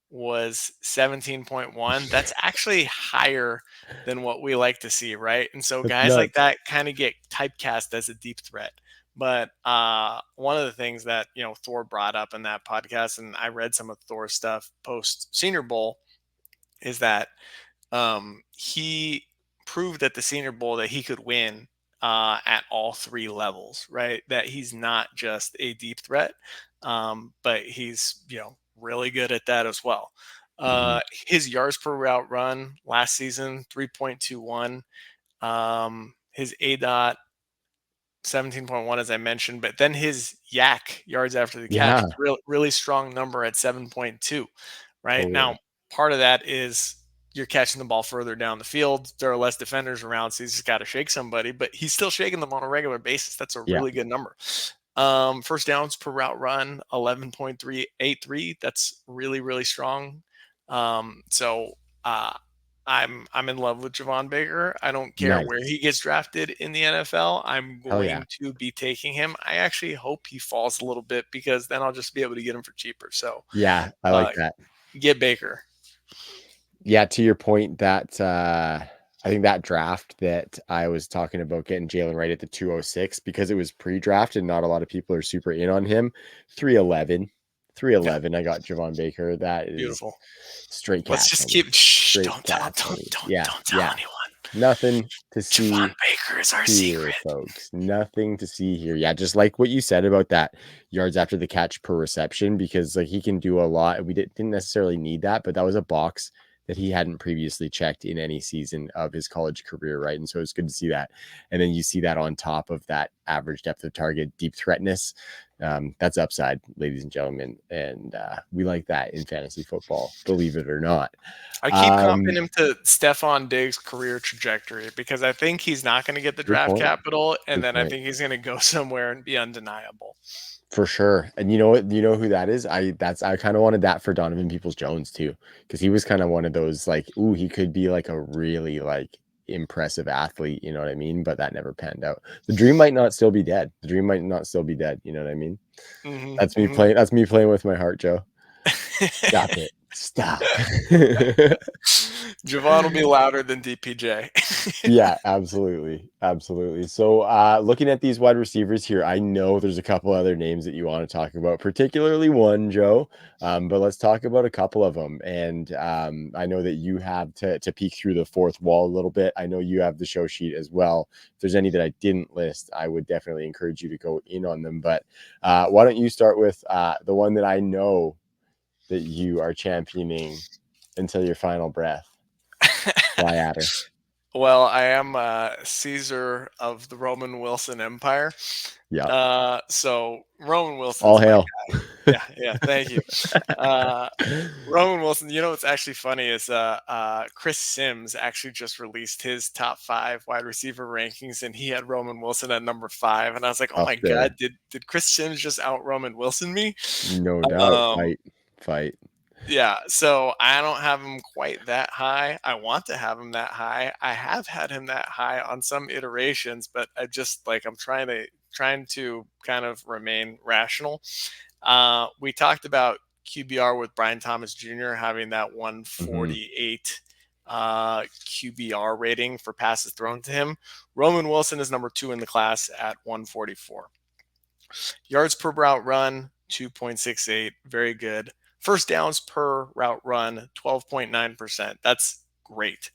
was 17.1. That's actually higher than what we like to see, right? And so That's guys like nuts. that kind of get typecast as a deep threat. But one of the things that Thor brought up in that podcast, and I read some of Thor's stuff post Senior Bowl, is that he proved at the Senior Bowl that he could win at all three levels, right? That he's not just a deep threat, but he's really good at that as well. Mhm. His yards per route run last season 3.21. His A dot 17.1, as I mentioned, but then his yak, yards after the catch, Yeah, is really strong number at 7.2. Right totally. now, part of that is you're catching the ball further down the field. There are less defenders around, so he's just got to shake somebody, but he's still shaking them on a regular basis. That's a Yeah, really good number. First downs per route run, 11.383. That's really strong. So uh, I'm in love with Javon Baker. I don't care where nice. he gets drafted in the NFL. I'm Hell yeah. going to be taking him. I actually hope he falls a little bit because then I'll just be able to get him for cheaper. So Yeah, I like uh, that. get Baker. Yeah, to your point, that I think that draft that I was talking about getting Jalen right at the 206 because it was pre-draft and not a lot of people are super in on him. 311. Yeah, 311. I got Javon Baker. That is beautiful. straight Let's cash just money. keep. Shh! Straight Don't tell. cash money. Yeah, Don't tell yeah. anyone. Nothing to Javon see Baker is our here, secret. folks. Nothing to see here. Yeah, just like what you said about that yards after the catch per reception, because like he can do a lot. And we didn't necessarily need that, but that was a box that he hadn't previously checked in any season of his college career, right? And so it's good to see that. And then you see that on top of that average depth of target, deep threatness. That's upside, ladies and gentlemen. And we like that in fantasy football, believe it or not. I keep comping Um, him to Stephon Diggs' career trajectory because I think he's not going to get the good draft point. capital, and Good then I point. think he's going to go somewhere and be undeniable. For sure. And you know what? You know who that is? I kind of wanted that for Donovan Peoples-Jones too, because he was kind of one of those like, ooh, he could be like a really like impressive athlete, you know what I mean? But that never panned out. The dream might not still be dead. The dream might not still be dead, you know what I mean? Hmm That's me hmm playing, that's me playing with my heart, Joe. Stop it. Stop. Javon will be louder than DPJ. Yeah, absolutely. Absolutely. So, looking at these wide receivers here, I know there's a couple other names that you want to talk about, particularly one, Joe. But let's talk about a couple of them. And I know that you have to peek through the fourth wall a little bit. I know you have the show sheet as well. If there's any that I didn't list, I would definitely encourage you to go in on them. But why don't you start with the one that I know that you are championing until your final breath? Fly at her. Well, I am Caesar of the Roman Wilson Empire. Yeah. So Roman All Wilson's my hail. guy. Yeah, thank you. Uh, Roman Wilson, what's actually funny is Chris Sims actually just released his top 5 wide receiver rankings, and he had Roman Wilson at number 5. And I was like, oh Up my there. God, did Chris Sims just out Roman Wilson me? No doubt. Um, Fight. yeah, so I don't have him quite that high. I want to have him that high. I have had him that high on some iterations, but I just like I'm trying to kind of remain rational. We talked about QBR with Brian Thomas Jr. having that Mhm. 148 QBR rating for passes thrown to him. Roman Wilson is number 2 in the class at 144. Yards per route run, 2.68. Very good. First downs per route run, 12.9%. That's great.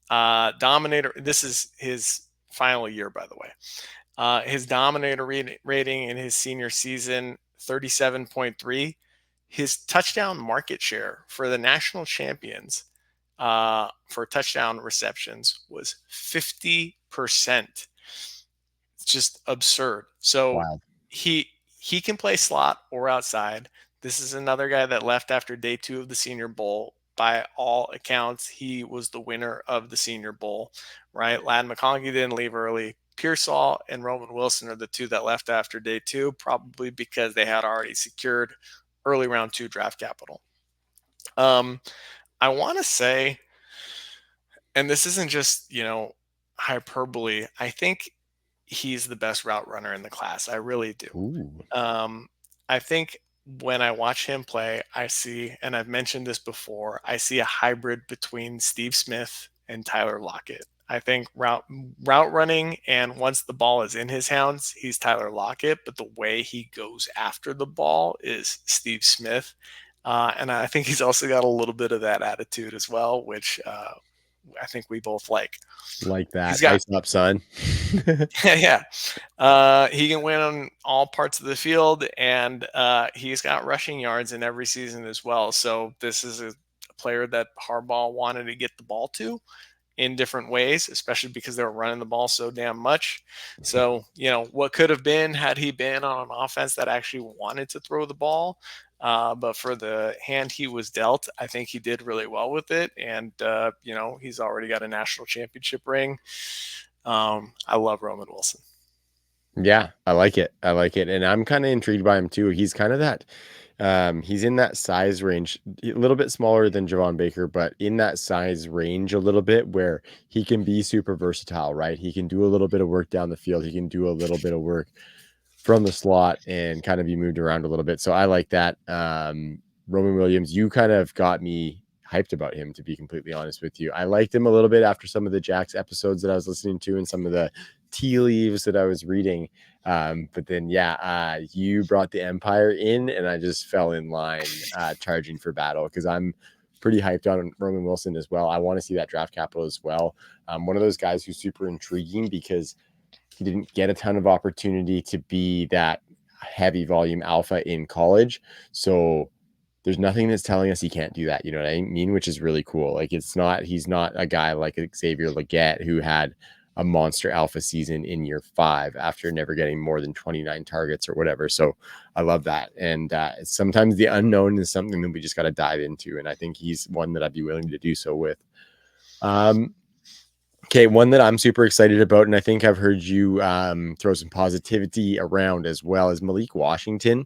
Dominator, this is his final year, by the way. His dominator rating in his senior season, 37.3. His touchdown market share for the national champions for touchdown receptions was 50%. It's just absurd. So Wild. he can play slot or outside. This is another guy that left after day 2 of the Senior Bowl. By all accounts, he was the winner of the Senior Bowl, right? Lad McConkey didn't leave early. Pearsall and Roman Wilson are the 2 that left after day 2, probably because they had already secured early round 2 draft capital. I want to say, and this isn't just, hyperbole, I think he's the best route runner in the class. I really do. Ooh. Um, I think when I watch him play, I see, and I've mentioned this before, I see a hybrid between Steve Smith and Tyler Lockett. I think route running, and once the ball is in his hands, he's Tyler Lockett. But the way he goes after the ball is Steve Smith, and I think he's also got a little bit of that attitude as well, which I think we both like. Like He's that. got Ice up, son. yeah, yeah. He can win on all parts of the field, and he's got rushing yards in every season as well. So this is a player that Harbaugh wanted to get the ball to, in different ways, especially because they were running the ball so damn much. So, what could have been had he been on an offense that actually wanted to throw the ball. But for the hand he was dealt, I think he did really well with it. And, he's already got a national championship ring. I love Roman Wilson. Yeah, I like it. I like it. And I'm kind of intrigued by him too. He's kind of that he's in that size range, a little bit smaller than Javon Baker, but in that size range a little bit where he can be super versatile, right? He can do a little bit of work down the field. He can do a little bit of work from the slot and kind of be moved around a little bit. So I like that. Roman Williams, you kind of got me hyped about him, to be completely honest with you. I liked him a little bit after some of the Jax episodes that I was listening to and some of the tea leaves that I was reading. But then, you brought the Empire in and I just fell in line charging for battle because I'm pretty hyped on Roman Wilson as well. I want to see that draft capital as well. One of those guys who's super intriguing because he didn't get a ton of opportunity to be that heavy volume alpha in college. So there's nothing that's telling us he can't do that. You know what I mean? Which is really cool. Like he's not a guy like Xavier Legette who had a monster alpha season in year 5 after never getting more than 29 targets or whatever. So I love that. And sometimes the unknown is something that we just got to dive into. And I think he's one that I'd be willing to do so with. Okay, one that I'm super excited about, and I think I've heard you throw some positivity around as well, is Malik Washington.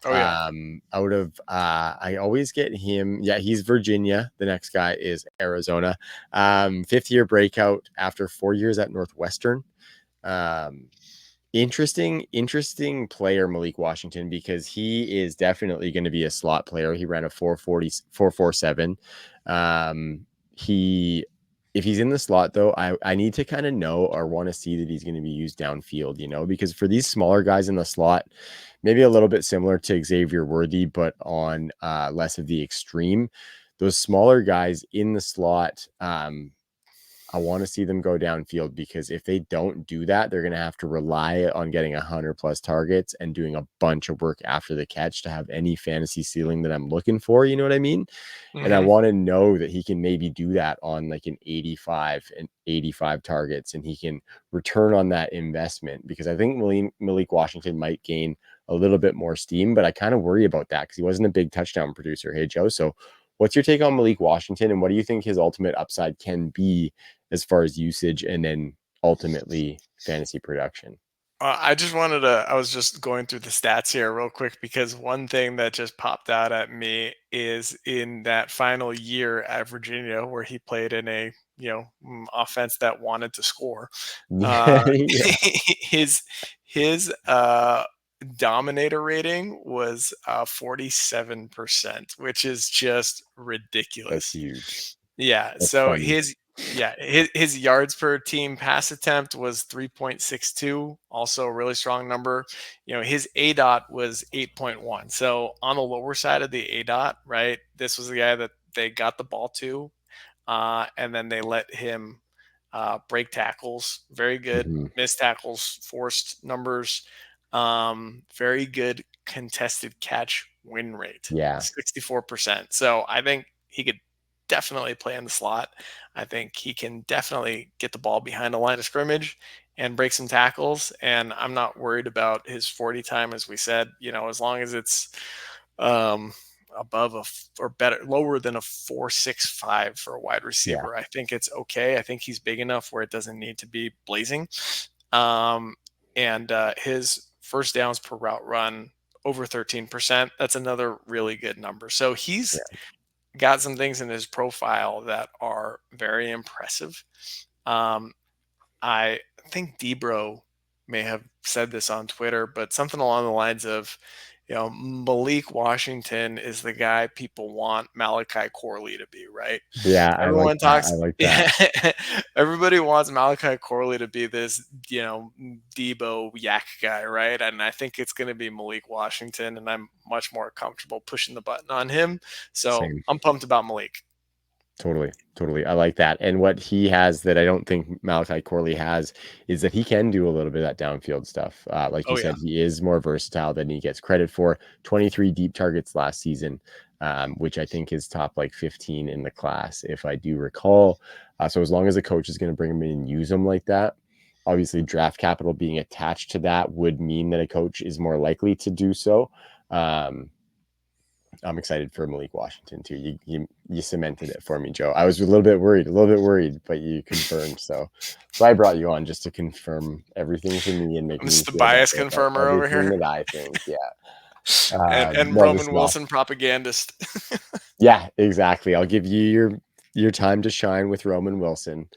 Oh, yeah. Out of I always get him. Yeah, he's Virginia. The next guy is Arizona. 5th-year breakout after 4 years at Northwestern. Interesting player, Malik Washington, because he is definitely going to be a slot player. He ran a 440, 447. If he's in the slot though, I need to kind of know or want to see that he's going to be used downfield, because for these smaller guys in the slot, maybe a little bit similar to Xavier Worthy, but on less of the extreme, those smaller guys in the slot, I want to see them go downfield because if they don't do that, they're going to have to rely on getting 100+ targets and doing a bunch of work after the catch to have any fantasy ceiling that I'm looking for. You know what I mean? And I Mm-hmm. want to know that he can maybe do that on like an 85 targets and he can return on that investment because I think Malik Washington might gain a little bit more steam, but I kind of worry about that because he wasn't a big touchdown producer. Hey, Joe. So what's your take on Malik Washington and what do you think his ultimate upside can be as far as usage and then ultimately fantasy production? I was just going through the stats here real quick because one thing that just popped out at me is in that final year at Virginia where he played in a, offense that wanted to score. Uh, Yeah, his his dominator rating was 47%, which is just that's ridiculous. huge. Yeah, That's so funny. his yards per team pass attempt was 3.62, also a really strong number. His A dot was 8.1. So on the lower side of the A dot, right? This was the guy that they got the ball to, and then they let him break tackles. Very good Mhm. missed tackles, forced numbers. Very good contested catch win rate, Yeah, 64%. So I think he could definitely play in the slot. I think he can definitely get the ball behind the line of scrimmage and break some tackles. And I'm not worried about his 40 time, as we said, as long as it's um, above or better, lower than a 4.65 for a wide yeah, receiver. I think it's okay. I think he's big enough where it doesn't need to be blazing. Um, and his first downs per route run over 13%. That's another really good number. So he's yeah. got some things in his profile that are very impressive. Um, I think Debro may have said this on Twitter, but something along the lines of, Malik Washington is the guy people want Malachi Corley to be, right? Yeah, I like Everyone that. I talks, like that. yeah, everybody wants Malachi Corley to be this, Debo yak guy, right? And I think it's going to be Malik Washington, and I'm much more comfortable pushing the button on him. So Same. I'm pumped about Malik. Totally. I like that. And what he has that I don't think Malachi Corley has is that he can do a little bit of that downfield stuff. Like you Oh yeah. said, he is more versatile than he gets credit for. 23 deep targets last season, which I think is top like 15 in the class, if I do recall. So as long as the coach is going to bring him in and use him like that, obviously draft capital being attached to that would mean that a coach is more likely to do so. Um, I'm excited for Malik Washington too. You cemented it for me, Joe. I was a little bit worried, but you confirmed. So I brought you on just to confirm everything for me and make I'm me just the feel bias better about confirmer over everything here. that I think. Yeah. And No, this Roman is awesome. Wilson propagandist. Yeah, exactly. I'll give you your time to shine with Roman Wilson,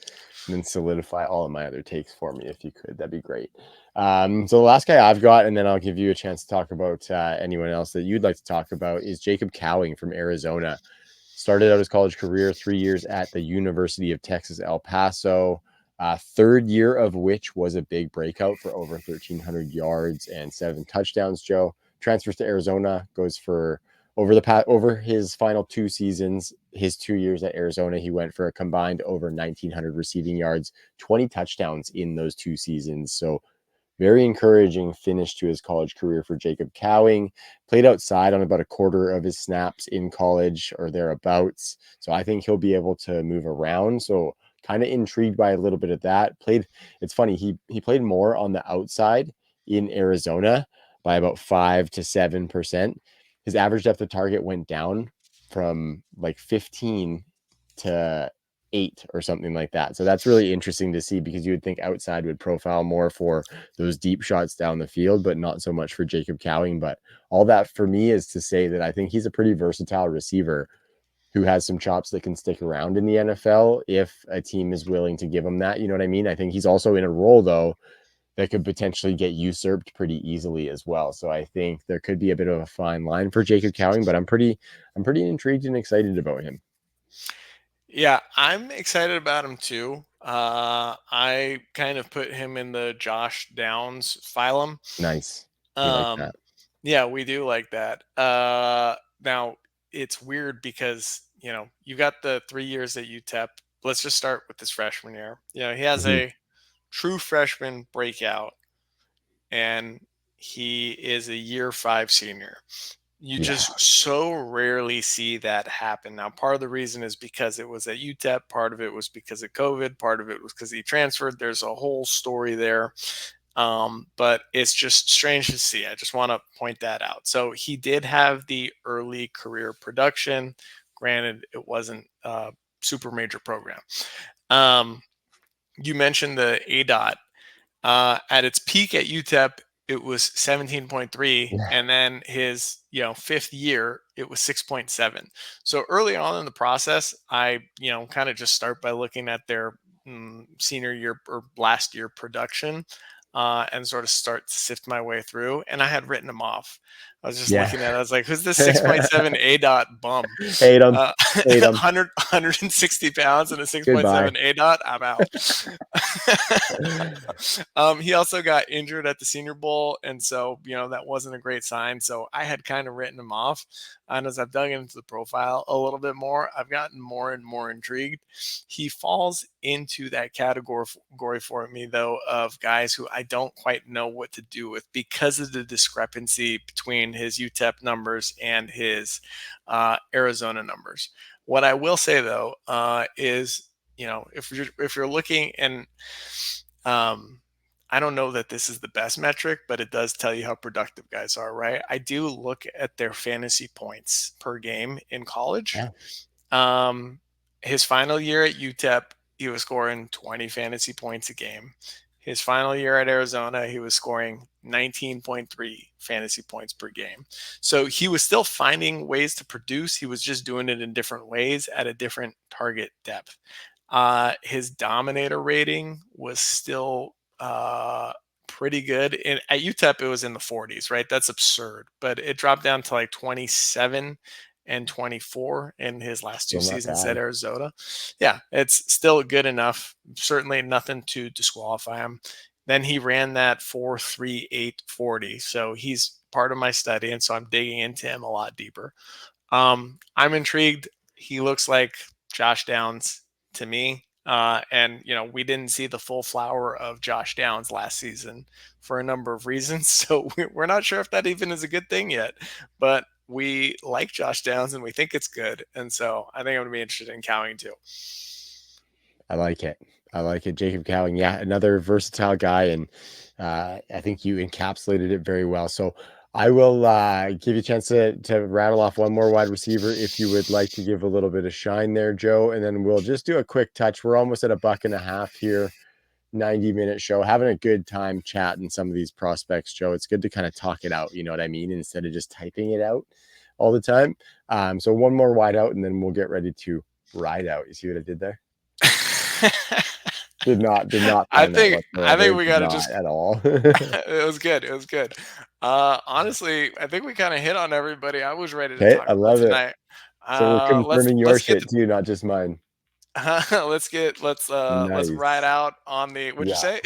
and then solidify all of my other takes for me if you could. That'd be great. So the last guy I've got, and then I'll give you a chance to talk about anyone else that you'd like to talk about, is Jacob Cowing from Arizona. Started out his college career 3 years at the University of Texas, El Paso. Third year of which was a big breakout for over 1,300 yards and 7 touchdowns. Joe transfers to Arizona, goes for over his final 2 seasons, his 2 years at Arizona, he went for a combined over 1,900 receiving yards, 20 touchdowns in those 2 seasons. So very encouraging finish to his college career for Jacob Cowing. Played outside on about a quarter of his snaps in college or thereabouts. So I think he'll be able to move around. So kind of intrigued by a little bit of that. It's funny, he played more on the outside in Arizona by about 5 to 7%. His average depth of target went down from like 15 to 8 or something like that. So that's really interesting to see because you would think outside would profile more for those deep shots down the field, but not so much for Jacob Cowing. But all that for me is to say that I think he's a pretty versatile receiver who has some chops that can stick around in the NFL if a team is willing to give him that. You know what I mean? I think he's also in a role though that could potentially get usurped pretty easily as well. So I think there could be a bit of a fine line for Jacob Cowing, but I'm pretty intrigued and excited about him. Yeah, I'm excited about him too. I kind of put him in the Josh Downs phylum. Nice. We like Um, that. yeah, we do like that. Now it's weird because you got the 3 years at UTEP. Let's just start with his freshman year. He has Mhm. a true freshman breakout, and he is a year 5 senior. You Yeah. just so rarely see that happen. Now, part of the reason is because it was at UTEP, part of it was because of COVID, part of it was because he transferred. There's a whole story there. But it's just strange to see. I just want to point that out. So he did have the early career production. Granted, it wasn't a super major program. Um, you mentioned the ADOT. At its peak at UTEP, it was 17.3, Yeah. and then his fifth year it was 6.7. So early on in the process, I kind of just start by looking at their senior year or last year production, and sort of start to sift my way through. And I had written him off. I was just Yeah. looking at it. I was like, who's this 6.7 A dot bum? Hate him. Uh, Hate him. 160 pounds and a Goodbye. 6.7 A dot. I'm out. He also got injured at the Senior Bowl, and so that wasn't a great sign. So I had kind of written him off, and as I've dug into the profile a little bit more, I've gotten more and more intrigued. He falls into that category for me, though, of guys who I don't quite know what to do with because of the discrepancy between his UTEP numbers and his Arizona numbers. What I will say though is, if you're looking and um, I don't know that this is the best metric, but it does tell you how productive guys are, right? I do look at their fantasy points per game in college. Yeah. Um, his final year at UTEP, he was scoring 20 fantasy points a game. His final year at Arizona, he was scoring 19.3 fantasy points per game. So he was still finding ways to produce. He was just doing it in different ways at a different target depth. His dominator rating was still pretty good. At UTEP, it was in the 40s, right? That's absurd. But it dropped down to like 27 and 24 in his last two Still not seasons at bad. Arizona. Yeah, it's still good enough. Certainly nothing to disqualify him. Then he ran that 4.3840. So he's part of my study. And so I'm digging into him a lot deeper. I'm intrigued. He looks like Josh Downs to me. And we didn't see the full flower of Josh Downs last season for a number of reasons. So we're not sure if that even is a good thing yet. But we like Josh Downs and we think it's good. And so I think I'm going to be interested in Cowing too. I like it. I like it. Jacob Cowing, yeah, another versatile guy, and I think you encapsulated it very well. So I will give you a chance to rattle off one more wide receiver if you would like to give a little bit of shine there, Joe, and then we'll just do a quick touch. We're almost at $1.50 here. 90-minute show, having a good time chatting some of these prospects, Joe. It's good to kind of talk it out, you know what I mean, instead of just typing it out all the time. So one more wide out and then we'll get ready to ride out. You see what I did there? Did not I plan that think whatsoever. we Did got to not just at all. it was good. It was good. Honestly, I think we kind of hit on everybody I was ready to Okay, talk I about love it. tonight. So we're Let's confirming your let's get shit too, not just mine. let's ride Nice. out on the what'd you Yeah. say?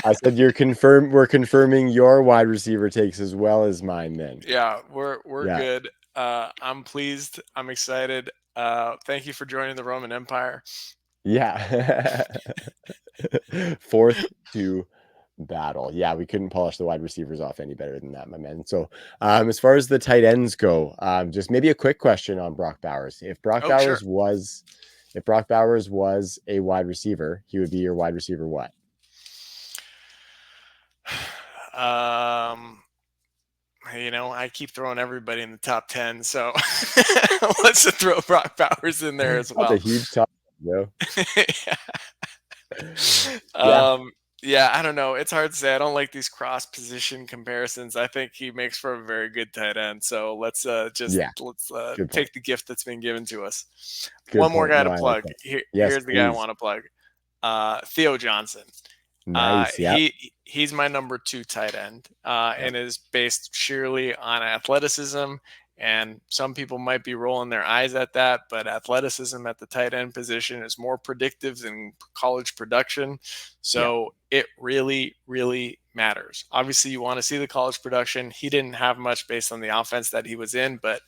I said we're confirming your wide receiver takes as well as mine then. Yeah, we're Yeah. good. I'm pleased. I'm excited. Thank you for joining the Roman Empire. Yeah. Fourth to battle. Yeah, we couldn't polish the wide receivers off any better than that, my man. So, as far as the tight ends go, just maybe a quick question on Brock Bowers. Oh, sure. If Brock Bowers was a wide receiver, he would be your wide receiver what? I keep throwing everybody in the top 10, so let's just throw Brock Bowers in there as That's a well. huge top, bro. Yeah. Yeah, Um, yeah, I don't know. It's hard to say. I don't like these cross position comparisons. I think he makes for a very good tight end. So yeah, let's good point. take the gift that's been given to us. Good One more point. guy No, to I like plug. that. Yes, Here's the guy I please. want to plug. Theo Johnson. Nice. Yep. He's my number 2 tight end, Yep. and is based sheerly on athleticism. And some people might be rolling their eyes at that, but athleticism at the tight end position is more predictive than college production. Yeah. So it really, really matters. Obviously, you want to see the college production. He didn't have much based on the offense that he was in, but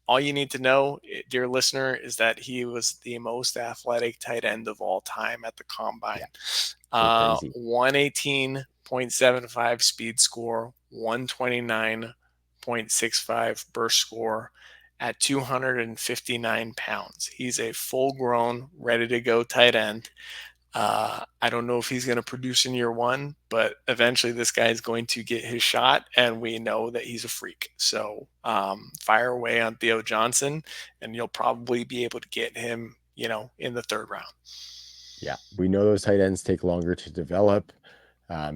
all you need to know, dear listener, is that he was the most athletic tight end of all time at the Yeah. combine. Go crazy. 118.75 speed score, 129.65 burst score at 259 pounds. He's a full grown, ready to go tight end. I don't know if he's going to produce in year 1, but eventually this guy is going to get his shot, and we know that he's a freak. So fire away on Theo Johnson, and you'll probably be able to get him, in the 3rd round. Yeah, we know those tight ends take longer to develop.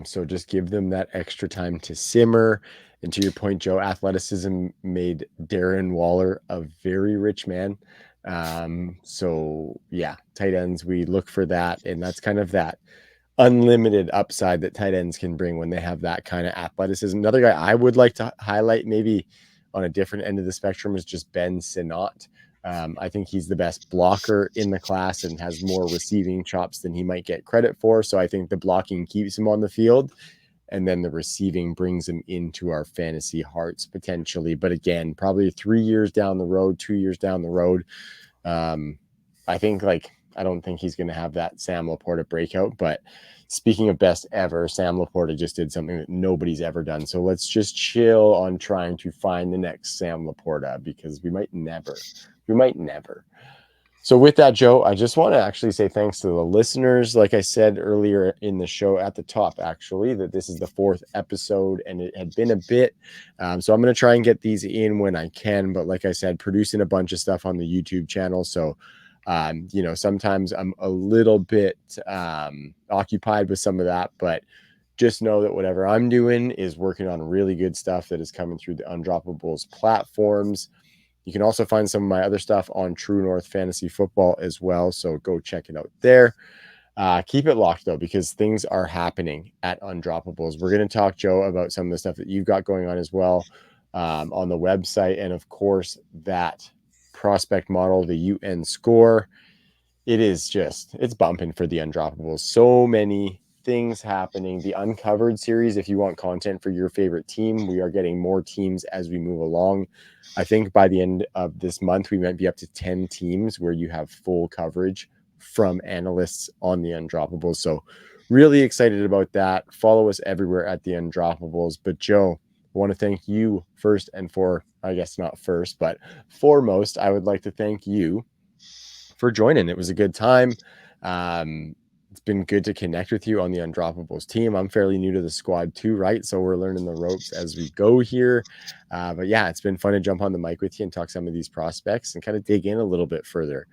So just give them that extra time to simmer. And to your point, Joe, athleticism made Darren Waller a very rich man. So yeah, tight ends, we look for that. And that's kind of that unlimited upside that tight ends can bring when they have that kind of athleticism. Another guy I would like to highlight, maybe on a different end of the spectrum, is just Ben Sinnott. I think he's the best blocker in the class and has more receiving chops than he might get credit for. So I think the blocking keeps him on the field, and then the receiving brings him into our fantasy hearts potentially. But again, probably 3 years down the road, 2 years down the road, I think I don't think he's going to have that Sam Laporta breakout. But speaking of best ever, Sam Laporta just did something that nobody's ever done. So let's just chill on trying to find the next Sam Laporta, because we might never. We might never. So with that, Joe, I just want to actually say thanks to the listeners. Like I said earlier in the show at the top, actually, that this is the 4th episode and it had been a bit. So I'm going to try and get these in when I can. But like I said, producing a bunch of stuff on the YouTube channel. So, sometimes I'm a little bit occupied with some of that. But just know that whatever I'm doing is working on really good stuff that is coming through the Undroppables platforms. You can also find some of my other stuff on True North Fantasy Football as well. So go check it out there. Keep it locked, though, because things are happening at Undroppables. We're going to talk, Joe, about some of the stuff that you've got going on as well on the website. And, of course, that prospect model, the UN score. It's bumping for the Undroppables. So many things happening. The Uncovered series, if you want content for your favorite team, we are getting more teams as we move along. I think by the end of this month, we might be up to 10 teams where you have full coverage from analysts on the Undroppables. So really excited about that. Follow us everywhere at the Undroppables. But Joe, I want to thank you first and I guess not first, but foremost, I would like to thank you for joining. It was a good time. It's been good to connect with you on the Undroppables team. I'm fairly new to the squad too, right? So we're learning the ropes as we go here. But yeah, it's been fun to jump on the mic with you and talk some of these prospects and kind of dig in a little bit further.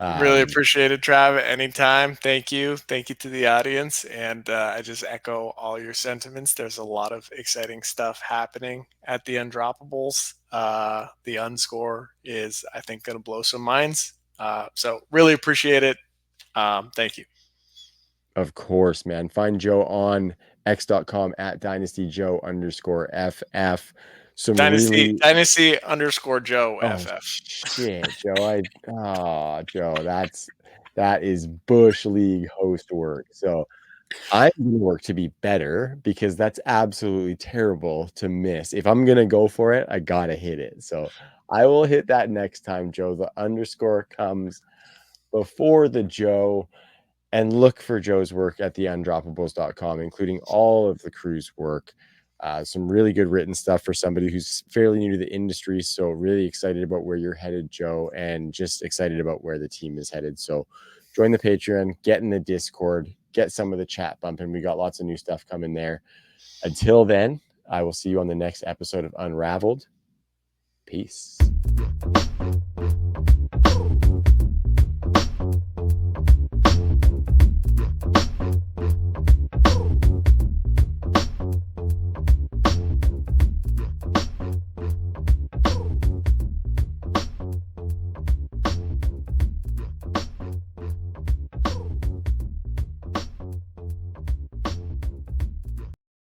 Really appreciate it, Trav. Anytime. Thank you. Thank you to the audience. And I just echo all your sentiments. There's a lot of exciting stuff happening at the Undroppables. The Unscore is, I think, going to blow some minds. So really appreciate it. Thank you. Of course, man. Find Joe on x.com at dynastyjoe_FF. Some really Dynasty underscore Joe Oh FF. shit, Joe. Joe, that is Bush League host work. So I'm gonna work to be better because that's absolutely terrible to miss. If I'm gonna go for it, I gotta hit it. So I will hit that next time, Joe. The underscore comes before the Joe. And look for Joe's work at the undroppables.com, including all of the crew's work. Some really good written stuff for somebody who's fairly new to the industry. So really excited about where you're headed, Joe, and just excited about where the team is headed. So join the Patreon, get in the Discord, get some of the chat bumping. We got lots of new stuff coming there. Until then, I will see you on the next episode of Unravelled. Peace.